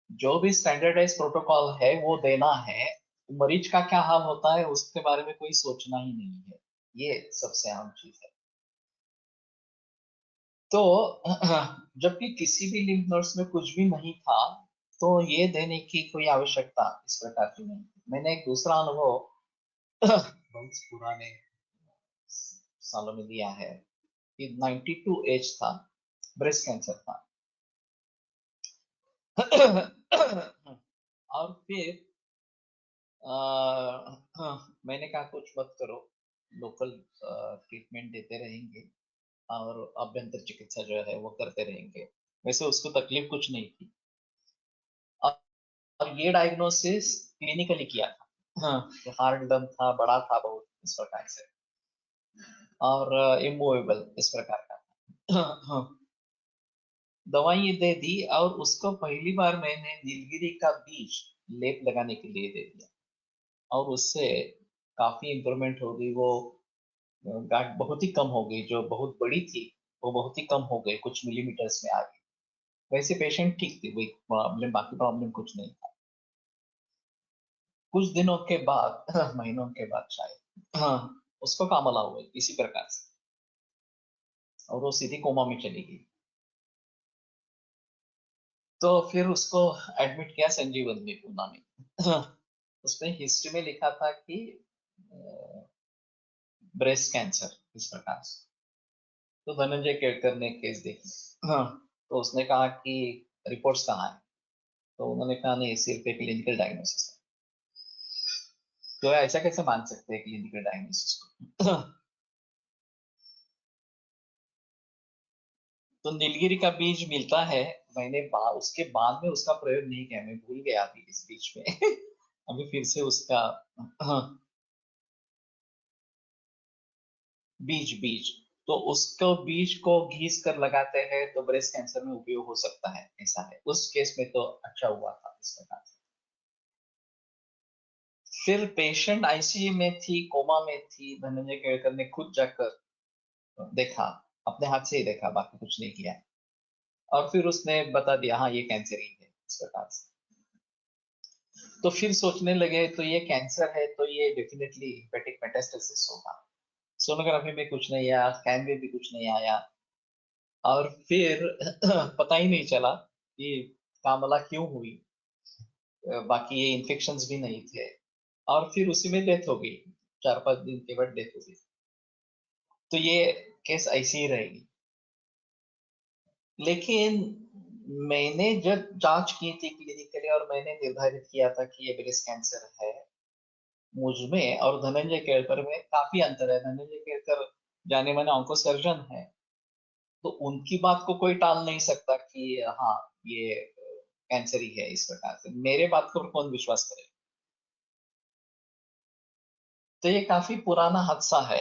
जो भी स्टैंडर्डाइज प्रोटोकॉल है वो देना है, मरीज का क्या हाल होता है उसके बारे में कोई सोचना ही नहीं है। ये सबसे अहम चीज है। तो जबकि किसी भी लिम्फ नोड्स में कुछ भी नहीं था तो ये देने की कोई आवश्यकता इस प्रकार की नहीं। मैंने एक दूसरा अनुभव बहुत पुराने सालों में दिया है कि 92 एज था, ब्रेस्ट कैंसर था। और फिर मैंने कहा कुछ मत करो, लोकल ट्रीटमेंट देते रहेंगे और अभ्यंतर चिकित्सा जो है वो करते रहेंगे। वैसे उसको तकलीफ कुछ नहीं थी, और ये डायग्नोसिस क्लिनिकली किया था। हाँ, हार्ड डम था, बड़ा था बहुत इस प्रकार से, और इमूवेबल इस प्रकार का था। हाँ, दवाई दे दी और उसको पहली बार मैंने नीलगिरी का बीज लेप लगाने के लिए दे दिया, और उससे काफी इम्प्रूवमेंट हो गई। वो गांठ बहुत ही कम हो गई, जो बहुत बड़ी थी वो बहुत ही कम हो गई, कुछ मिलीमीटर्स में आ गई। वैसे पेशेंट ठीक थी, कोई प्रॉब्लम, बाकी प्रॉब्लम कुछ नहीं था। कुछ दिनों के बाद महीनों के बाद शायद, हाँ, उसको कामला हुई इसी प्रकार से, और वो सीधी कोमा में चली गई। तो फिर उसको एडमिट किया संजीवन में, पूना में। उसमें हिस्ट्री में लिखा था कि ब्रेस्ट कैंसर इस प्रकार से। तो धनंजय केड़कर ने केस देखी, हाँ, तो उसने कहा कि रिपोर्ट्स कहाँ है, तो उन्होंने कहा नहीं, सिर्फ एक क्लिनिकल डायग्नोसिस है। तो ऐसा कैसे मान सकते हैं क्लिनिकल डायग्नोसिस को। तो नीलगिरी का बीज मिलता है। मैंने उसके बाद में उसका प्रयोग नहीं किया, मैं भूल गया अभी इस बीच में। अभी फिर से उसका, हाँ, बीज बीज तो उसको बीज को घीस कर लगाते हैं तो ब्रेस्ट कैंसर में उपयोग हो सकता है, ऐसा है। उस केस में तो अच्छा हुआ था इस प्रकार से। फिर पेशेंट आईसीयू में थी, कोमा में थी, धनंजय केड़कर ने खुद जाकर देखा, अपने हाथ से ही देखा, बाकी कुछ नहीं किया। और फिर उसने बता दिया हाँ ये कैंसर ही है इस प्रकार से। तो फिर सोचने लगे तो ये कैंसर है तो ये डेफिनेटली हेपेटिक मेटास्टेसिस होगा। सोनोग्राफी में कुछ नहीं आया, स्कैन में भी कुछ नहीं आया, और फिर पता ही नहीं चला कि कामला क्यों हुई। बाकी ये इन्फेक्शंस भी नहीं थे, और फिर उसी में डेथ हो गई, 4-5 दिन के बाद डेथ हो गई। तो ये केस ऐसी ही रहेगी। लेकिन मैंने जब जांच की थी क्लिनिकली और मैंने निर्धारित किया था कि ये ब्रेस्ट कैंसर है, मुझ में और धनंजय केड़कर में काफी अंतर है। धनंजय केड़कर जाने माने ऑन्को सर्जन है, तो उनकी बात को कोई टाल नहीं सकता कि हाँ ये कैंसर ही है इस प्रकार से। मेरे बात को कौन विश्वास करे। तो ये काफी पुराना हादसा है।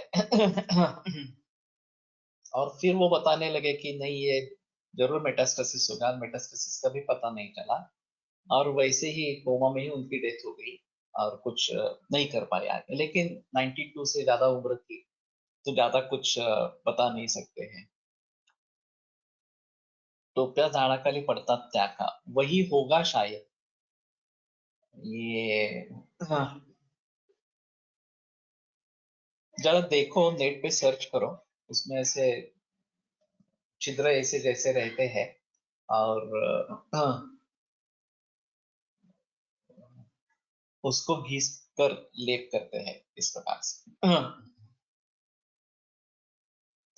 और फिर वो बताने लगे कि नहीं ये जरूर मेटास्टेसिस होगा, मेटास्टेसिस का भी पता नहीं चला, और वैसे ही कोमा में ही उनकी डेथ हो गई, और कुछ नहीं कर पाए आगे। लेकिन 92 से ज्यादा उम्र थी, तो ज्यादा कुछ बता नहीं सकते हैं। टोप्या झाडाखाली पडतात त्या का, वही होगा शायद ये। हाँ, जरा देखो, नेट पे सर्च करो, उसमें ऐसे छिद्र ऐसे जैसे रहते हैं, और उसको घिस कर लेप करते हैं इस प्रकार से।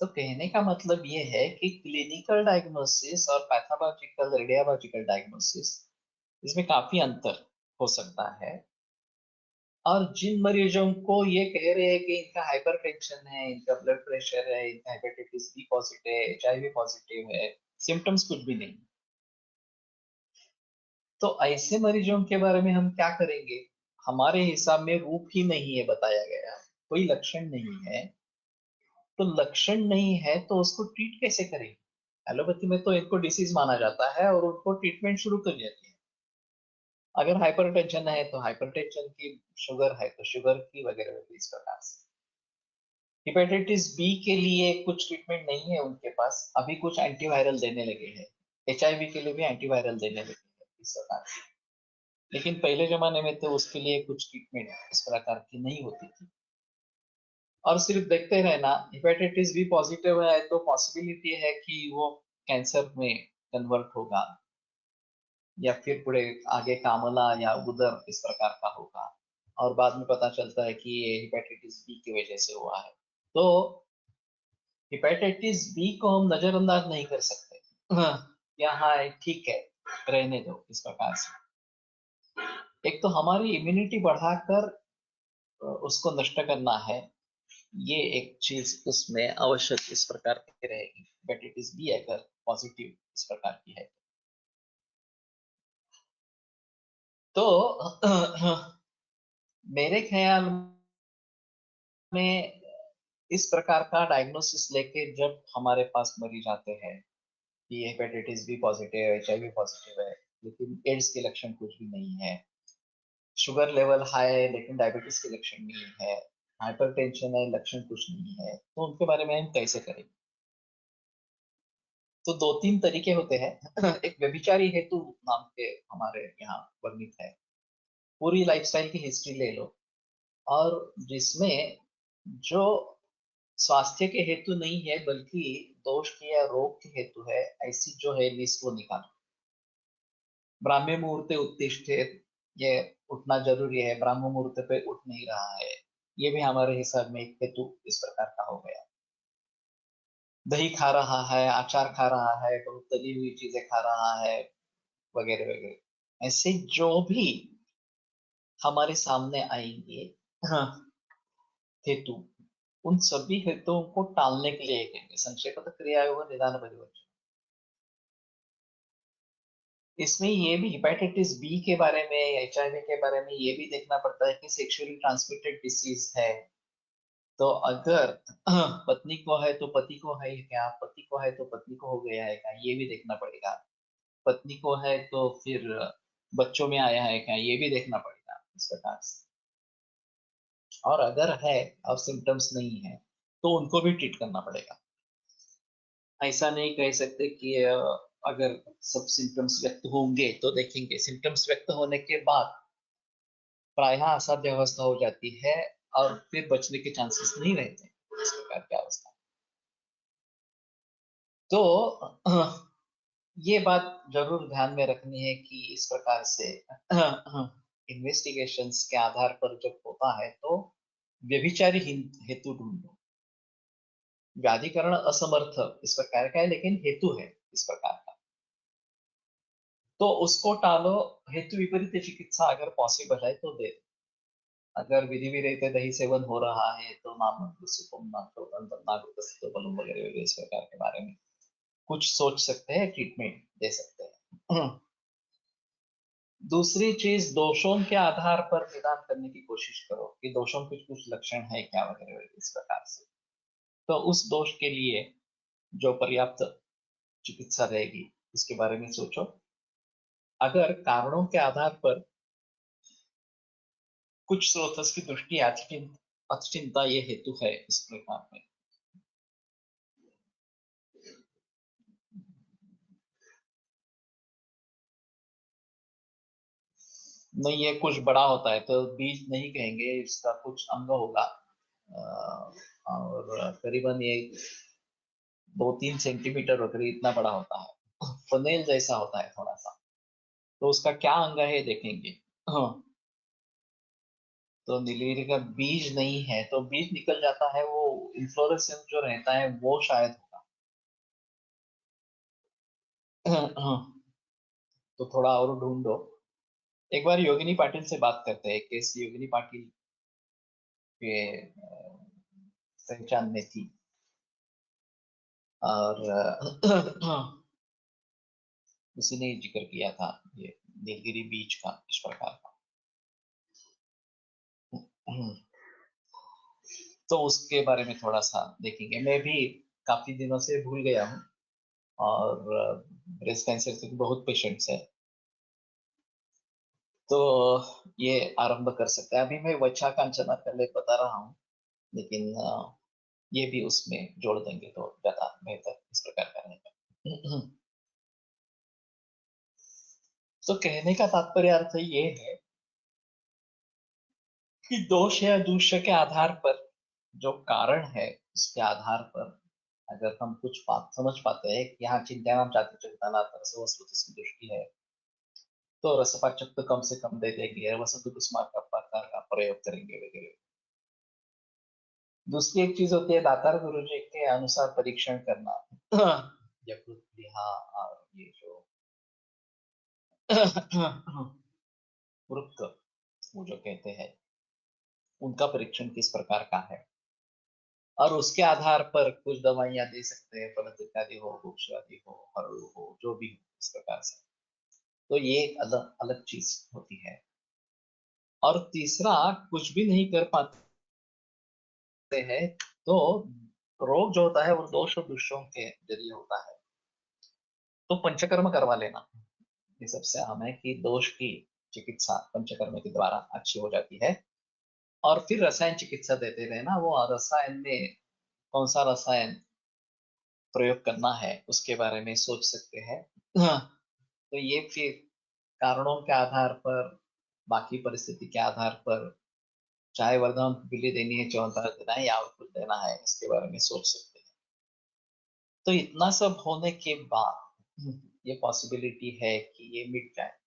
तो कहने का मतलब ये है कि क्लिनिकल डायग्नोसिस और पैथोलॉजिकल रेडियोलॉजिकल डायग्नोसिस, इसमें काफी अंतर हो सकता है। और जिन मरीजों को ये कह रहे हैं कि इनका हाइपरटेंशन है, इनका ब्लड प्रेशर है, इनका हेपेटाइटिस बी पॉजिटिव है, एचआईवी पॉजिटिव है, सिम्टम्स कुछ भी नहीं, तो ऐसे मरीजों के बारे में हम क्या करेंगे? हमारे हिसाब में रूप ही नहीं है बताया गया, कोई लक्षण नहीं है, तो लक्षण नहीं है तो उसको ट्रीट कैसे करेंगे? एलोपैथी में तो इनको डिसीज माना जाता है और उनको ट्रीटमेंट शुरू कर देती है। अगर हाइपरटेंशन है तो हाइपरटेंशन की, शुगर है तो शुगर की, वगैरह वगैरह इस प्रकार से। हेपेटाइटिस बी के लिए कुछ ट्रीटमेंट नहीं है उनके पास, अभी कुछ एंटीवायरल देने लगे हैं। एचआईवी के लिए भी एंटीवायरल देने लगे हैं इस प्रकार से। लेकिन पहले जमाने में तो उसके लिए कुछ ट्रीटमेंट इस प्रकार की नहीं होती थी। और सिर्फ देखते रहना, हेपेटाइटिस बी पॉजिटिव है तो पॉसिबिलिटी है कि वो कैंसर में कन्वर्ट होगा, या फिर पूरे आगे कामला या उदर इस प्रकार का होगा, और बाद में पता चलता है कि ये हेपेटाइटिस बी की वजह से हुआ है। तो हेपेटाइटिस बी को हम नजरअंदाज नहीं कर सकते। हाँ, या हाँ ठीक है, रहने दो इस प्रकार से। एक तो हमारी इम्यूनिटी बढ़ाकर उसको नष्ट करना है, ये एक चीज उसमें आवश्यक इस प्रकार की रहेगी। हेपेटाइटिस बी अगर पॉजिटिव इस प्रकार की है तो मेरे ख्याल में इस प्रकार का डायग्नोसिस लेके जब हमारे पास मरीज आते हैं कि हेपेटाइटिस बी पॉजिटिव है, एचआईवी पॉजिटिव है, लेकिन एड्स के लक्षण कुछ भी नहीं है, शुगर लेवल हाई है लेकिन डायबिटीज के लक्षण नहीं है, हाइपरटेंशन है लक्षण कुछ नहीं है, तो उनके बारे में हम कैसे करेंगे? तो दो तीन तरीके होते हैं। एक व्यभिचारी हेतु नाम के हमारे यहाँ वर्णित है, पूरी लाइफस्टाइल की हिस्ट्री ले लो, और जिसमें जो स्वास्थ्य के हेतु नहीं है बल्कि दोष के या रोग के हेतु है, ऐसी जो है लिस्ट वो निकालो। ब्राह्मी मुहूर्ते उत्तिष्ठे, ये उठना जरूरी है, ब्राह्म मुहूर्त पे उठ नहीं रहा है, ये भी हमारे हिसाब में एक हेतु इस प्रकार का हो गया। दही खा रहा है, अचार खा रहा है, बहुत तली हुई चीजें खा रहा है, वगैरह वगैरह, ऐसे जो भी हमारे सामने आएंगे, हाँ, हेतु, उन सभी हेतुओं को टालने के लिए कहेंगे संक्षेपतः क्रिया व निदान परिवर्तन। इसमें ये भी हेपेटाइटिस बी के बारे में, एचआईवी के बारे में ये भी देखना पड़ता है कि सेक्सुअली ट्रांसमिटेड डिसीज है, तो अगर पत्नी को है तो पति को है क्या, पति को है तो पत्नी को हो गया है क्या, ये भी देखना पड़ेगा। पत्नी को है तो फिर बच्चों में आया है क्या, ये भी देखना पड़ेगा इस प्रकार से। और अगर है और सिम्टम्स नहीं है तो उनको भी ट्रीट करना पड़ेगा। ऐसा नहीं कह सकते कि अगर सब सिम्टम्स व्यक्त होंगे तो देखेंगे, सिम्टम्स व्यक्त होने के बाद प्रायः असाध्य अवस्था हो जाती है और फिर बचने के चांसेस नहीं रहते इस प्रकार की अवस्था। तो ये बात जरूर ध्यान में रखनी है कि इस प्रकार से इन्वेस्टिगेशंस के आधार पर जब होता है तो व्यभिचारी हेतु ढूंढो। व्याधिकरण असमर्थ इस प्रकार का है लेकिन हेतु है इस प्रकार का, तो उसको टालो। हेतु विपरीत चिकित्सा अगर पॉसिबल है तो दे। अगर विधि विरहित दही सेवन हो रहा है तो नाम बलून वगैरह वगैरह इस प्रकार के बारे में कुछ सोच सकते हैं, ट्रीटमेंट दे सकते हैं। दूसरी चीज, दोषों के आधार पर निदान करने की कोशिश करो कि दोषों के कुछ लक्षण है क्या, वगैरह वगैरह इस प्रकार से। तो उस दोष के लिए जो पर्याप्त चिकित्सा रहेगी उसके बारे में सोचो। अगर कारणों के आधार पर कुछ स्रोतस की दृष्टि अचिंता ये हेतु है इस प्रकार में, नहीं, ये कुछ बड़ा होता है तो बीज नहीं कहेंगे, इसका कुछ अंग होगा। और करीबन ये 2-3 सेंटीमीटर वगैरह इतना बड़ा होता है, फनेल जैसा होता है थोड़ा सा। तो उसका क्या अंग है देखेंगे। हाँ, तो नीलगिरी का बीज नहीं है, तो बीज निकल जाता है, वो इन्फ्लोरेसेंस जो रहता है वो शायद होगा। हाँ, तो थोड़ा और ढूंढो। एक बार योगिनी पाटिल से बात करते हैं, केस योगिनी पाटिल के पहचान में थी। और उसी ने जिक्र किया था ये नीलगिरी बीच का इस प्रकार का। तो उसके बारे में थोड़ा सा देखेंगे। मैं भी काफी दिनों से भूल गया हूँ, और ब्रेस्ट कैंसर के बहुत पेशेंट्स है, तो ये आरंभ कर सकते हैं। अभी मैं वच्छा कांचना पहले बता रहा हूँ, लेकिन ये भी उसमें जोड़ देंगे तो ज्यादा बेहतर इस प्रकार का रहेगा। तो कहने का तात्पर्य अर्थ ये है कि दोष या दूष्य के आधार पर, जो कारण है उसके आधार पर, अगर हम कुछ बात समझ पाते हैं कि यहाँ चिंतानाम जाति चिंतना वस्तु दृष्टि है, तो रसपाचक तो कम से कम दे देंगे, वसंत कुसुमा का प्रकार का प्रयोग करेंगे वगैरह। दूसरी एक चीज होती है दातार गुरु जी के अनुसार परीक्षण करना। यकृत लिहा और ये जो वृक्क, वो जो कहते हैं, उनका परीक्षण किस प्रकार का है, और उसके आधार पर कुछ दवाइयां दे सकते हैं, फलत इत्यादि हो, वृक्षवादी हो, हरड़ हो, जो भी हो इस प्रकार से। तो ये एक अलग अलग चीज होती है। और तीसरा, कुछ भी नहीं कर पाते हैं तो रोग जो होता है वो दोष और दुष्टों के जरिए होता है, तो पंचकर्म करवा लेना। ये सबसे आम है कि दोष की चिकित्सा पंचकर्म के द्वारा अच्छी हो जाती है। और फिर रसायन चिकित्सा देते रहना, वो रसायन में कौन सा रसायन प्रयोग करना है उसके बारे में सोच सकते हैं। हाँ, तो ये फिर कारणों के आधार पर, बाकी परिस्थिति के आधार पर, चाहे वर्धमान पीली देनी है, च्यवनप्राश देना है, या और कुछ देना है, इसके बारे में सोच सकते हैं। तो इतना सब होने के बाद ये पॉसिबिलिटी है कि ये मिट जाए,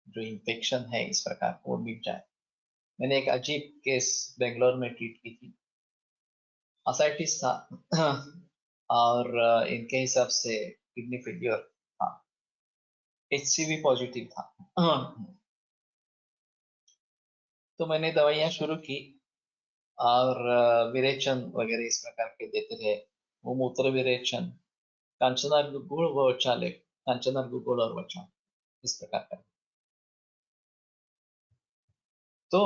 जो इन्फेक्शन है इस प्रकार का, वो मिट जाए। मैंने एक अजीब केस बेंगलोर में ट्रीट की थी, असाइटिस था। और इनके हिसाब से किडनी फेलियर था, HCV पॉजिटिव था। तो मैंने दवाइयां शुरू की, और विरेचन वगैरह इस प्रकार के देते रहे। वो मूत्र विरेचन, कांचनार गुड़ व वचाले, कांचनार गुड़ और वचा, इस प्रकार का। तो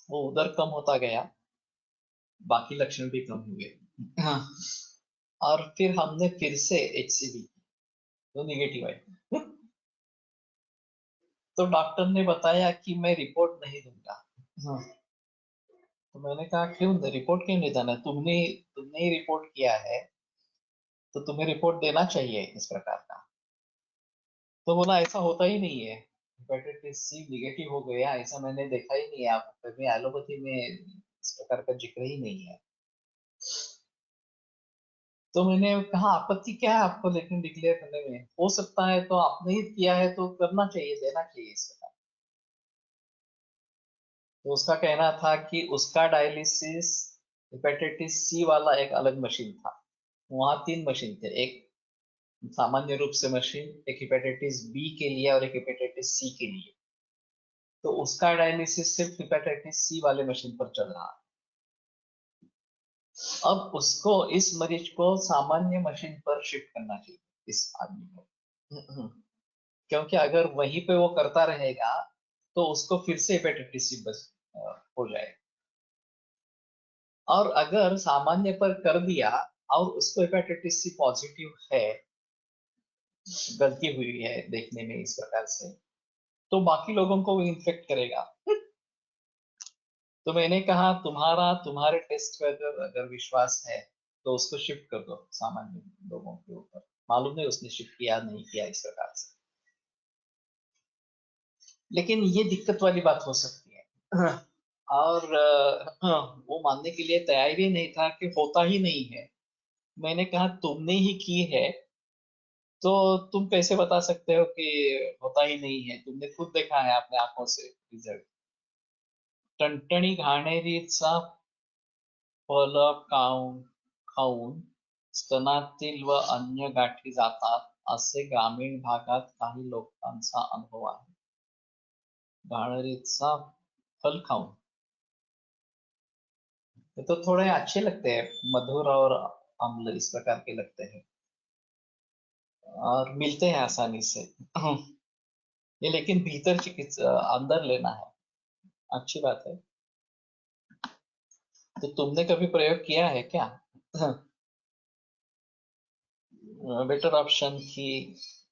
वो उधर कम होता गया, बाकी लक्षण भी कम हुए। हाँ, और फिर हमने फिर से HCV, तो निगेटिव आई। तो डॉक्टर ने बताया कि मैं रिपोर्ट नहीं दूंगा। हाँ, तो मैंने कहा क्यों, रिपोर्ट क्यों नहीं देना, तुमने तुमने ही रिपोर्ट किया है, तो तुम्हें रिपोर्ट देना चाहिए इस प्रकार का। तो बोला ऐसा होता ही नहीं है, हेपेटाइटिस सी निगेटिव हो गया ऐसा मैंने देखा ही नहीं है, आप में एलोपैथी में इस प्रकार का जिक्र ही नहीं है। तो मैंने कहा आपत्ति क्या है आपको, लेकिन डिक्लेयर करने में हो सकता है, तो आपने ही किया है तो करना चाहिए, देना चाहिए इसका। तो उसका कहना था कि उसका डायलिसिस, हेपेटाइटिस सी वाला एक अलग मशीन था, वहां 3 मशीन थे, एक सामान्य रूप से मशीन, एक हेपेटाइटिस बी के लिए और एक हेपेटाइटिस सी के लिए। तो उसका डायलिसिस सिर्फ हेपेटाइटिस सी वाले मशीन पर चल रहा है। अब उसको, इस मरीज को सामान्य मशीन पर शिफ्ट करना चाहिए, इस आदमी को। क्योंकि अगर वहीं पे वो करता रहेगा तो उसको फिर से हेपेटाइटिस सी बस हो जाएगा। और अगर सामान्य पर कर दिया और उसको हेपेटाइटिस सी पॉजिटिव है, गलती हुई है देखने में इस प्रकार से, तो बाकी लोगों को वो इन्फेक्ट करेगा। तो मैंने कहा तुम्हारे टेस्ट पे अगर अगर विश्वास है तो उसको शिफ्ट कर दो सामान्य लोगों के ऊपर। मालूम नहीं उसने शिफ्ट किया नहीं किया इस प्रकार से। लेकिन ये दिक्कत वाली बात हो सकती है। और वो मानने के लिए तैयार ही नहीं था कि होता ही नहीं है। मैंने कहा तुमने ही की है, तो तुम कैसे बता सकते हो कि होता ही नहीं है? तुमने खुद देखा है अपने आंखों से रिजल्ट। टणटणी घाणेरीचा फळं खाऊन स्तनातील व अन्य गाठी जातात, असे ग्रामीण भागात काही लोकांचा अनुभव आहे. घाणेरीचा फल खाऊन, ये तो थोड़े अच्छे लगते हैं, मधुर और अम्ल इस प्रकार के लगते हैं और मिलते हैं आसानी से। ये लेकिन भीतर चिकित्सा अंदर लेना है। अच्छी बात है। तो तुमने कभी प्रयोग किया है क्या? बेटर ऑप्शन की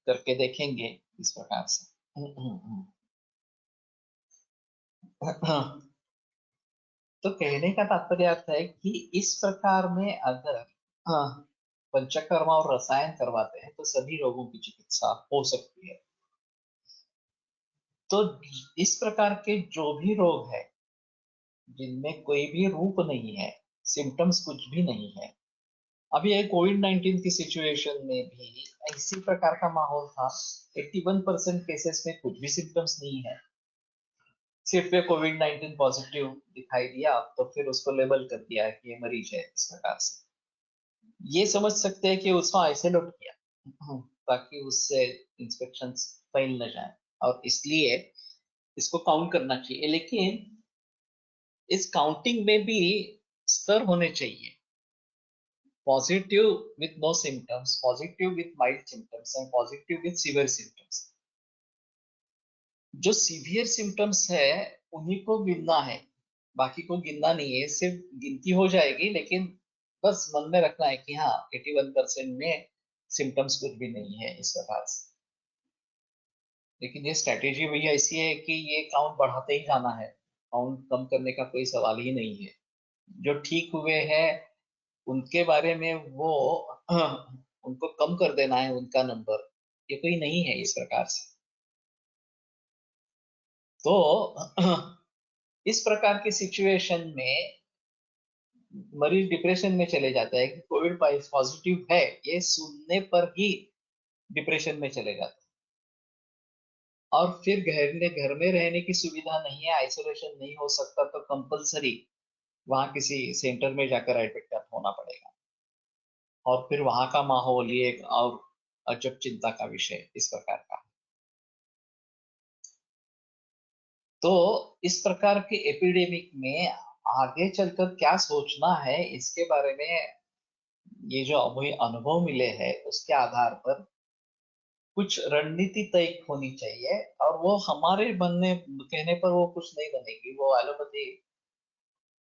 करके देखेंगे इस प्रकार से। तो कहने का तात्पर्य अर्थ है कि इस प्रकार में अगर पंचकर्मा और रसायन करवाते हैं तो सभी रोगों की चिकित्सा हो सकती है। तो इस प्रकार के जो भी रोग है जिनमें कोई भी रूप नहीं है, सिम्टम्स कुछ भी नहीं है। अभी ये कोविड-19 की सिचुएशन में भी इसी प्रकार का माहौल था। 81% केसेस में कुछ भी सिम्टम्स नहीं है, सिर्फ ये कोविड-19 पॉजिटिव दिखाई दिया, तो फिर उसको लेबल कर दिया कि ये मरीज है इस प्रकार से। ये समझ सकते हैं कि उसको आइसोलेट किया, ताकि उससे इंस्पेक्शन फैल न जाए, और इसलिए इसको काउंट करना चाहिए। लेकिन इस काउंटिंग में भी स्तर होने चाहिए। Positive with no symptoms, positive with mild symptoms and positive with severe symptoms. जो सीवियर सिम्टम्स है उन्हीं को गिनना है, बाकी को गिनना नहीं है। सिर्फ गिनती हो जाएगी, लेकिन बस मन में रखना है कि हाँ 81% में सिम्टम्स कुछ भी नहीं है इस प्रकार से। लेकिन ये स्ट्रैटेजी भैया ऐसी है कि ये काउंट बढ़ाते ही जाना है, काउंट कम करने का कोई सवाल ही नहीं है। जो ठीक हुए हैं उनके बारे में वो उनको कम कर देना है उनका नंबर, ये कोई नहीं है इस प्रकार से। तो इस प्रकार की सिचुएशन में मरीज डिप्रेशन में चले जाता है कि कोविड पॉजिटिव है, ये सुनने पर ही डिप्रेशन में चले जाते हैं। और फिर घर में रहने की सुविधा नहीं है, आइसोलेशन नहीं हो सकता, तो कंपलसरी वहां किसी सेंटर में जाकर एडमिट होना पड़ेगा। और फिर वहां का माहौल ये एक और अजब चिंता का विषय इस प्रकार का। तो इस प्रकार के एपिडेमिक में आगे चलकर क्या सोचना है इसके बारे में, ये जो अभी अनुभव मिले हैं उसके आधार पर कुछ रणनीति तय होनी चाहिए। और वो हमारे बनने कहने पर वो कुछ नहीं बनेगी, वो एलोपैथी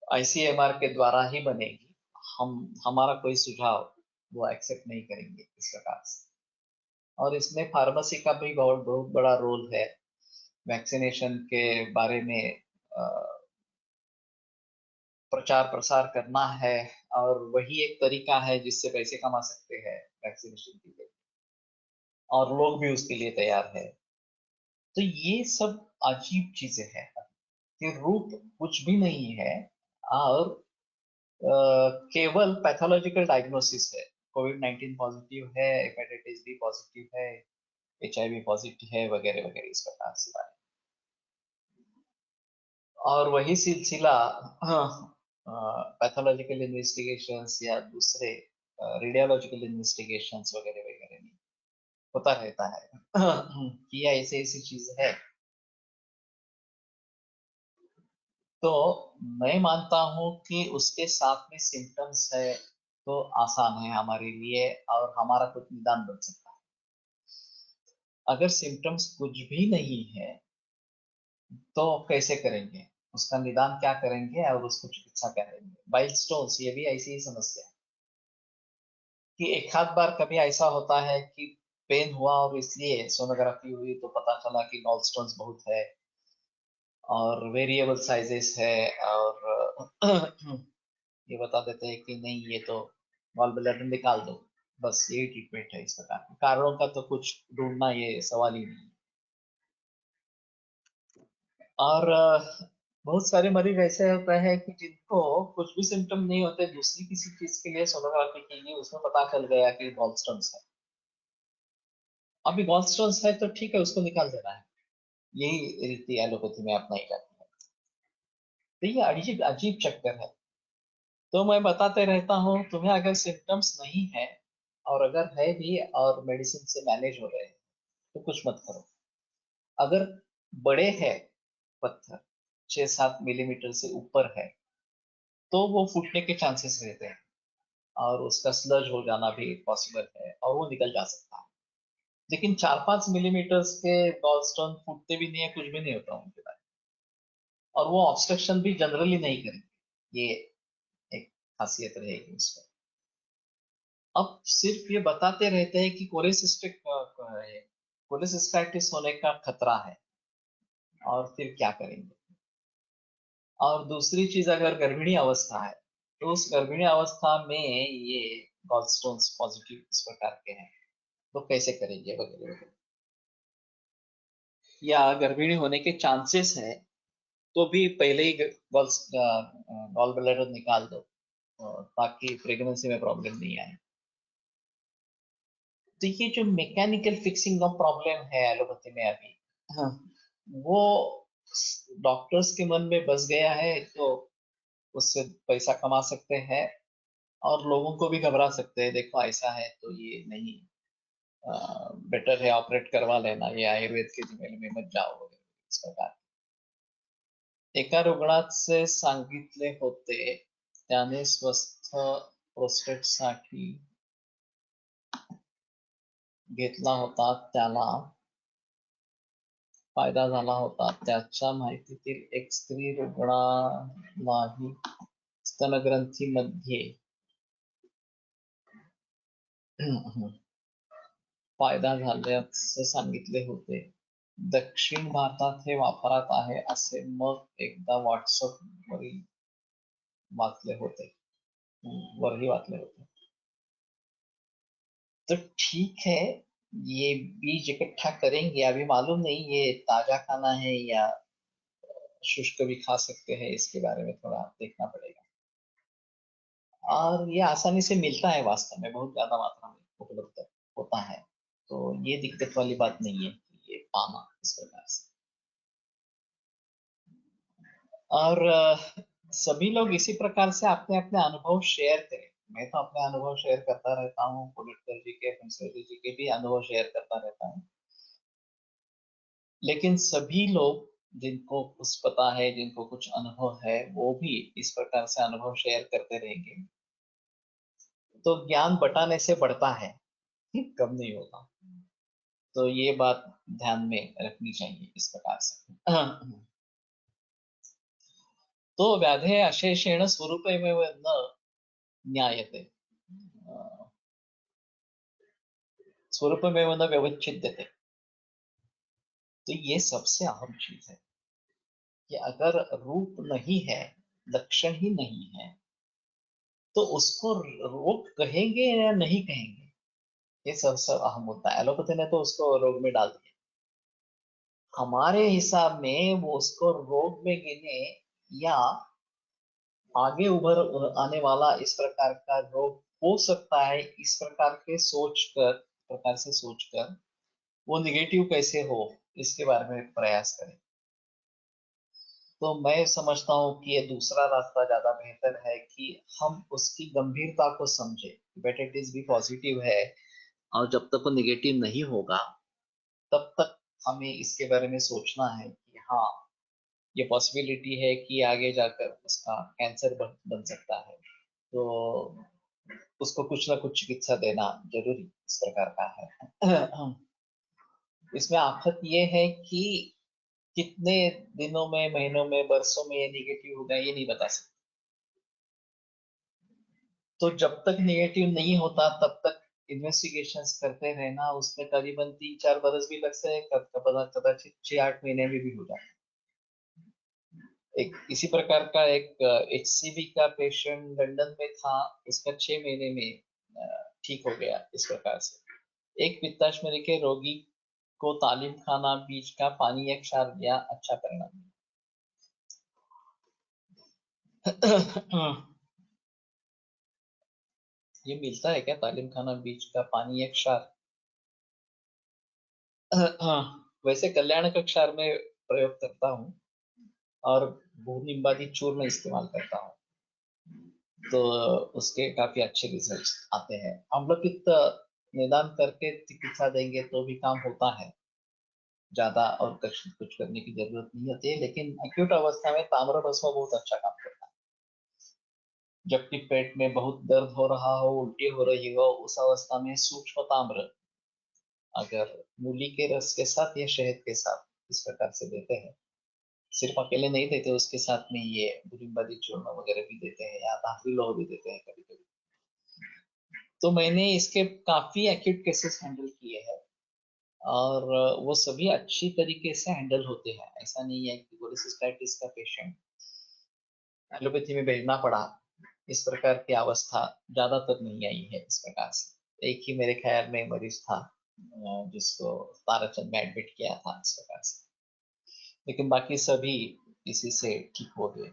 आईसीएमआर के द्वारा ही बनेगी। हम हमारा कोई सुझाव वो एक्सेप्ट नहीं करेंगे इस प्रकार से। और इसमें फार्मेसी का भी बहुत बहुत बड़ा रोल है। वैक्सीनेशन के बारे में प्रचार प्रसार करना है, और वही एक तरीका है जिससे पैसे कमा सकते हैं वैक्सीनेशन के लिए, और लोग भी उसके लिए तैयार है। तो ये सब अजीब चीजें हैं कि रूप कुछ भी नहीं है, और केवल पैथोलॉजिकल डायग्नोसिस है। कोविड-19 पॉजिटिव है, हेपेटाइटिस बी पॉजिटिव है, एचआईवी पॉजिटिव है, वगैरह वगैरह इस प्रकार से बात। और वही सिलसिला पैथोलॉजिकल इन्वेस्टिगेशंस या दूसरे रेडियोलॉजिकल इन्वेस्टिगेशंस वगैरह वगैरह में होता रहता है। कि ऐसी ऐसी चीज है। तो मैं मानता हूँ कि उसके साथ में सिम्टम्स है तो आसान है हमारे लिए, और हमारा कुछ निदान बन सकता है। अगर सिम्टम्स कुछ भी नहीं है तो कैसे करेंगे, उसका निदान क्या करेंगे और उसको चिकित्सा क्या करेंगे? बाइल स्टोन्स ये भी ऐसी ही समस्या है कि एक आध बार कभी ऐसा होता है कि पेन हुआ और इसलिए सोनोग्राफी हुई तो पता चला कि गॉल स्टोन्स बहुत है और वेरिएबल साइजेस है, और ये बता देते हैं कि नहीं ये तो गॉल ब्लैडर निकाल दो। बस यही ट्रीटमेंट है। इस प्रकार के कारणों का तो कुछ ढूंढना ये सवाल ही नहीं है। और बहुत सारे मरीज ऐसे होते हैं कि जिनको कुछ भी सिम्टम नहीं होते, दूसरी किसी चीज के लिए सोनोग्राफी की गई, उसमें पता चल गया कि गॉलस्टोन्स है। अभी गॉलस्टोन्स है तो ठीक है, उसको निकाल देना है। यही रीति एलोपैथी में अपनाई जाती है। तो ये अजीब अजीब चक्कर है। तो मैं बताते रहता हूँ, तुम्हें अगर सिम्टम्स नहीं है और अगर है भी और मेडिसिन से मैनेज हो रहे हैं तो कुछ मत करो। अगर बड़े हैं पत्थर, 6-7 मिलीमीटर से ऊपर है, तो वो फूटने के चांसेस रहते हैं और उसका स्लज हो जाना भी पॉसिबल है और वो निकल जा सकता है। लेकिन 4-5 मिलीमीटर के गॉलस्टोन फूटते भी नहीं है, कुछ भी नहीं होता उनके बारे में। और वो ऑब्स्ट्रक्शन भी जनरली नहीं करेंगे, ये एक खासियत रहेगी उसमें। अब सिर्फ ये बताते रहते हैं कि कोलेसिस्टाइटिस होने का खतरा है, और फिर क्या करेंगे। और दूसरी चीज, अगर गर्भिणी अवस्था है तो उस गर्भिणी अवस्था में ये गॉलस्टोन्स पॉजिटिव इस प्रकार के हैं, तो कैसे करेंगे वगैरह वगैरह। या गर्भिणी होने के चांसेस है तो भी पहले ही गॉल ब्लैडर निकाल दो, ताकि प्रेगनेंसी में प्रॉब्लम नहीं आए। तो ये जो मैकेनिकल फिक्सिंग ऑफ प्रॉब्लम है एलोपैथी में अभी, हाँ, वो डॉक्टर्स के मन में बस गया है, तो उससे पैसा कमा सकते हैं और लोगों को भी घबरा सकते हैं। देखो ऐसा है तो ये नहीं, बेटर है ऑपरेट करवा लेना, ये आयुर्वेद के जिम्मेल में मत जाओ वगैरह इस प्रकार। एका रुग्णाचे सांगितले होते, त्याने स्वस्थ प्रोस्टेटसाठी घेतला होता, त्याला फायदा झाला होता. त्याच्या माहितीतील एक स्त्री रुग्णालाही स्तनग्रंथीमध्ये फायदा झाल्याचे सांगितले होते. दक्षिण भारतात हे वापरात आहे असे मग एकदा व्हॉट्सअप वरील वाचले होते, वरही वाचले होते। तो ठीक है, ये बीज इकट्ठा करेंगे। अभी मालूम नहीं ये ताजा खाना है या शुष्क भी खा सकते हैं, इसके बारे में थोड़ा देखना पड़ेगा। और ये आसानी से मिलता है, वास्तव में बहुत ज्यादा मात्रा में उपलब्ध होता है। तो ये दिक्कत वाली बात नहीं है कि ये पाना इस प्रकार से। और सभी लोग इसी प्रकार से अपने अपने अनुभव शेयर करें। मैं तो अपने अनुभव शेयर करता रहता हूँ, पुलिटकर जी के, पंचेरी जी के भी अनुभव शेयर करता रहता हूँ। लेकिन सभी लोग जिनको कुछ पता है, जिनको कुछ अनुभव है, वो भी इस प्रकार से अनुभव शेयर करते रहेंगे, तो ज्ञान बटाने से बढ़ता है, कम नहीं होता। तो ये बात ध्यान में रखनी चाहिए इस प्रकार से। तो व्याधे अशेषेण स्वरूपमेव न ज्ञायते, स्वरूपमेव न व्यवच्छिद्यते। तो ये सबसे अहम चीज है कि अगर रूप नहीं है, लक्षण ही नहीं है, तो उसको रोग कहेंगे या नहीं कहेंगे, ये सबसे अहम होता है। एलोपैथी ने तो उसको रोग में डाल दिया। हमारे हिसाब में वो उसको रोग में गिने, या आगे उभर आने वाला इस प्रकार का रोग हो सकता है, इस प्रकार से सोचकर वो निगेटिव कैसे हो, इसके बारे में प्रयास करें। तो मैं समझता हूँ कि ये दूसरा रास्ता ज्यादा बेहतर है, कि हम उसकी गंभीरता को समझे। हेपेटाइटिस भी पॉजिटिव है, और जब तक वो निगेटिव नहीं होगा तब तक हमें इसके बारे में सोचना है कि हाँ, ये पॉसिबिलिटी है कि आगे जाकर उसका कैंसर बन सकता है। तो उसको कुछ ना कुछ चिकित्सा देना जरूरी इस प्रकार का है। इसमें आफत ये है कि कितने दिनों में, महीनों में, वर्षों में ये निगेटिव होगा, ये नहीं बता सकते। तो जब तक निगेटिव नहीं होता तब तक इन्वेस्टिगेशंस करते रहना, उसमें करीबन 3-4 बरस भी लग सकते हैं, कदाचित 6-8 महीने में भी हो जाए। एक इसी प्रकार का एक HCV का पेशेंट लंदन में था, उसका 6 महीने में ठीक हो गया इस प्रकार से। एक पित्ताश्मरी के रोगी को तालीम खाना बीज का पानी या क्षार दिया, अच्छा परिणाम। ये मिलता है क्या तालीम खाना बीज का पानी एक क्षार? वैसे कल्याण का क्षार में प्रयोग करता हूँ और भूनिम्बादी चूर्ण इस्तेमाल करता हूँ, तो उसके काफी अच्छे रिजल्ट्स आते हैं। अम्लपित्त निदान करके चिकित्सा देंगे तो भी काम होता है, ज्यादा और कुछ करने की जरूरत नहीं होती है, लेकिन एक्यूट अवस्था में ताम्र भस्म बहुत अच्छा काम करता है। जबकि पेट में बहुत दर्द हो रहा हो, उल्टी हो रही हो, उस अवस्था में सूक्ष्म ताम्र अगर मूली के रस के साथ या शहद के साथ इस प्रकार से देते हैं, सिर्फ अकेले नहीं देते, उसके साथ में ये बुरिम्बादी चूर्ण वगैरह भी देते हैं या धातु लोह भी देते हैं कभी कभी। तो मैंने इसके काफी एक्यूट केसेस हैंडल किए हैं और वो सभी अच्छी तरीके से हैंडल होते हैं। ऐसा नहीं है कि कोलेसिस्टाइटिस का पेशेंट एलोपैथी में भेजना पड़ा, इस प्रकार की अवस्था ज्यादातर नहीं आई है इस प्रकार से। एक ही मेरे ख्याल में मरीज था जिसको ताराचंद में एडमिट किया था इस प्रकार से, लेकिन बाकी सभी इसी से ठीक हो गए।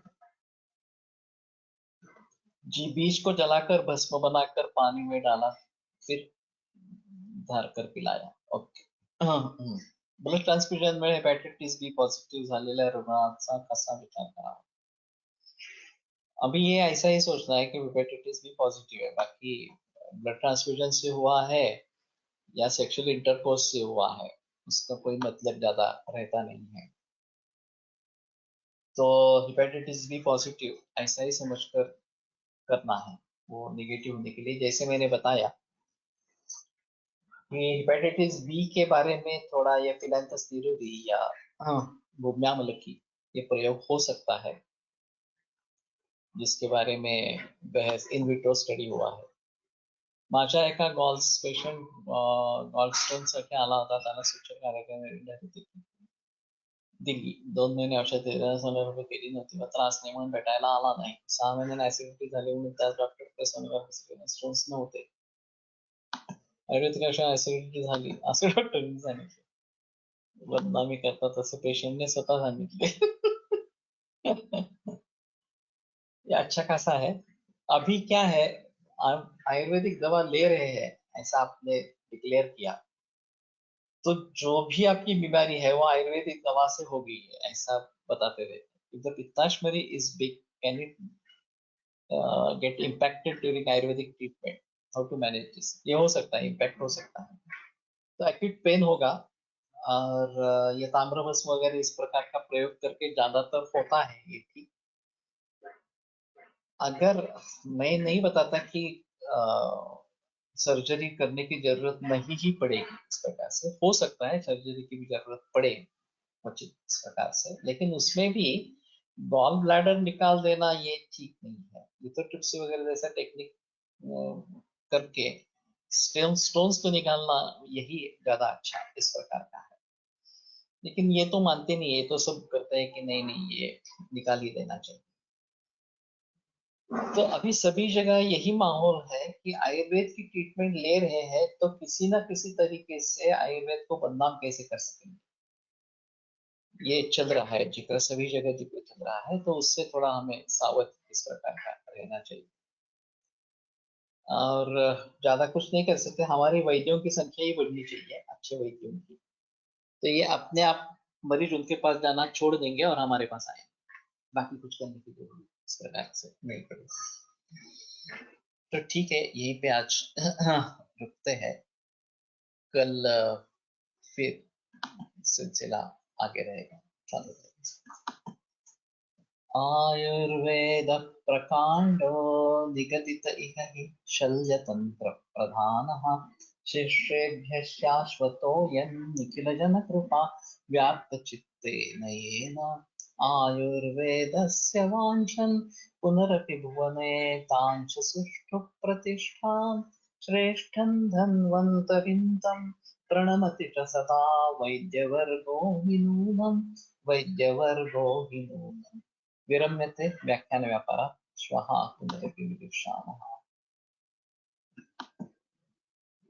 जी, बीज को जलाकर भस्म बनाकर पानी में डाला, फिर धार कर पिलाया। ओके। ब्लड ट्रान्सफ्यूजन में हेपॅटायटिस बी पॉझिटिव्ह झालेल्या रुग्णाचा कसा विचार करावा? अभी ये ऐसा ही सोचना है कि हेपेटाइटिस बी पॉजिटिव है, बाकी ब्लड ट्रांसफ्यूजन से हुआ है या सेक्सुअल इंटरकोर्स से हुआ है, उसका कोई मतलब ज्यादा रहता नहीं है। तो हेपेटाइटिस बी पॉजिटिव ऐसा ही समझकर करना है, वो नेगेटिव होने के लिए। जैसे मैंने बताया कि हेपेटाइटिस बी के बारे में थोड़ा ये फिलेंथोस्टेरोडी या बुम्यामलकी ये प्रयोग हो सकता है, जिसके बारे में बहस इन विट्रो स्टडी हुआ है। माझ्या एका गॉल्स पेशंट गॉलस्टोनसाठी आला होता, त्याला सूचक कार्यक्रम दिली, 2 महिने औषध सोनोग्राफी केली नव्हती, मग त्रास नाही म्हणून भेटायला आला नाही, 6 महिन्याने ऍसिडिटी झाली म्हणून त्याच डॉक्टरकडे सोनोग्राफी स्टोन्स नव्हते, आयुर्वेदिक औषध ऍसिडिटी झाली असं डॉक्टरनी सांगितलं। बदनामी करता तसे पेशंटने स्वतः सांगितले। ये अच्छा खासा है। अभी क्या है, आप आयुर्वेदिक दवा ले रहे हैं ऐसा आपने डिक्लेयर किया, तो जो भी आपकी बीमारी है वो आयुर्वेदिक दवा से हो गई है ऐसा बताते रहते। इफ द पित्ताशमरी is big, can it get impacted during Ayurvedic treatment? How to manage this? ये हो सकता है, इम्पैक्ट हो सकता है। तो एक्यूट पेन होगा और ये ताम्रभस्म वगैरह इस प्रकार का प्रयोग करके ज्यादातर होता है ये ठीक। अगर मैं नहीं बताता कि सर्जरी करने की जरूरत नहीं ही पड़ेगी, इस प्रकार से हो सकता है सर्जरी की भी जरूरत पड़े उचित इस प्रकार से, लेकिन उसमें भी गॉल ब्लैडर निकाल देना ये ठीक नहीं है। लिथोट्रिप्सी वगैरह जैसा टेक्निक करके स्टोन्स को निकालना यही ज्यादा अच्छा इस प्रकार का है। लेकिन ये तो मानते नहीं, ये तो सब करते हैं कि नहीं नहीं ये निकाल ही देना चाहिए। तो अभी सभी जगह यही माहौल है कि आयुर्वेद की ट्रीटमेंट ले रहे हैं तो किसी ना किसी तरीके से आयुर्वेद को बदनाम कैसे कर सकेंगे, ये चल रहा है जिक्र, सभी जगह जिक्र चल रहा है, तो उससे थोड़ा हमें सावध इस प्रकार का रहना चाहिए। और ज्यादा कुछ नहीं कर सकते, हमारी वैद्यों की संख्या ही बढ़नी चाहिए, अच्छे वैद्यों की। तो ये अपने आप मरीज उनके पास जाना छोड़ देंगे और हमारे पास आएंगे, बाकी कुछ करने की जरूरत इस प्रकार से नहीं पड़ेगी। तो ठीक है, यहीं पे आज रुकते हैं, कल फिर सिलसिला आगे रहेगा, चालू रहेगा। आयुर्वेद प्रकांडो निगदित इह हि शल्यतंत्र प्रधानः, शिष्येभ्यः शाश्वतोऽयं निखिलजनकृपा व्याप्तचित्तेन येन। आयुर्वेदस्य वाञ्छन् पुनरपि भुवने तां च सुष्ठु प्रतिष्ठां, श्रेष्ठं धन्वन्तरिं तं प्रणमति च सदा वैद्यवर्गो हि नूनम्, वैद्यवर्गो हि नूनम्। विरम्यते व्याख्यानव्यापारः। श्वः पुनरपि विदुषामः।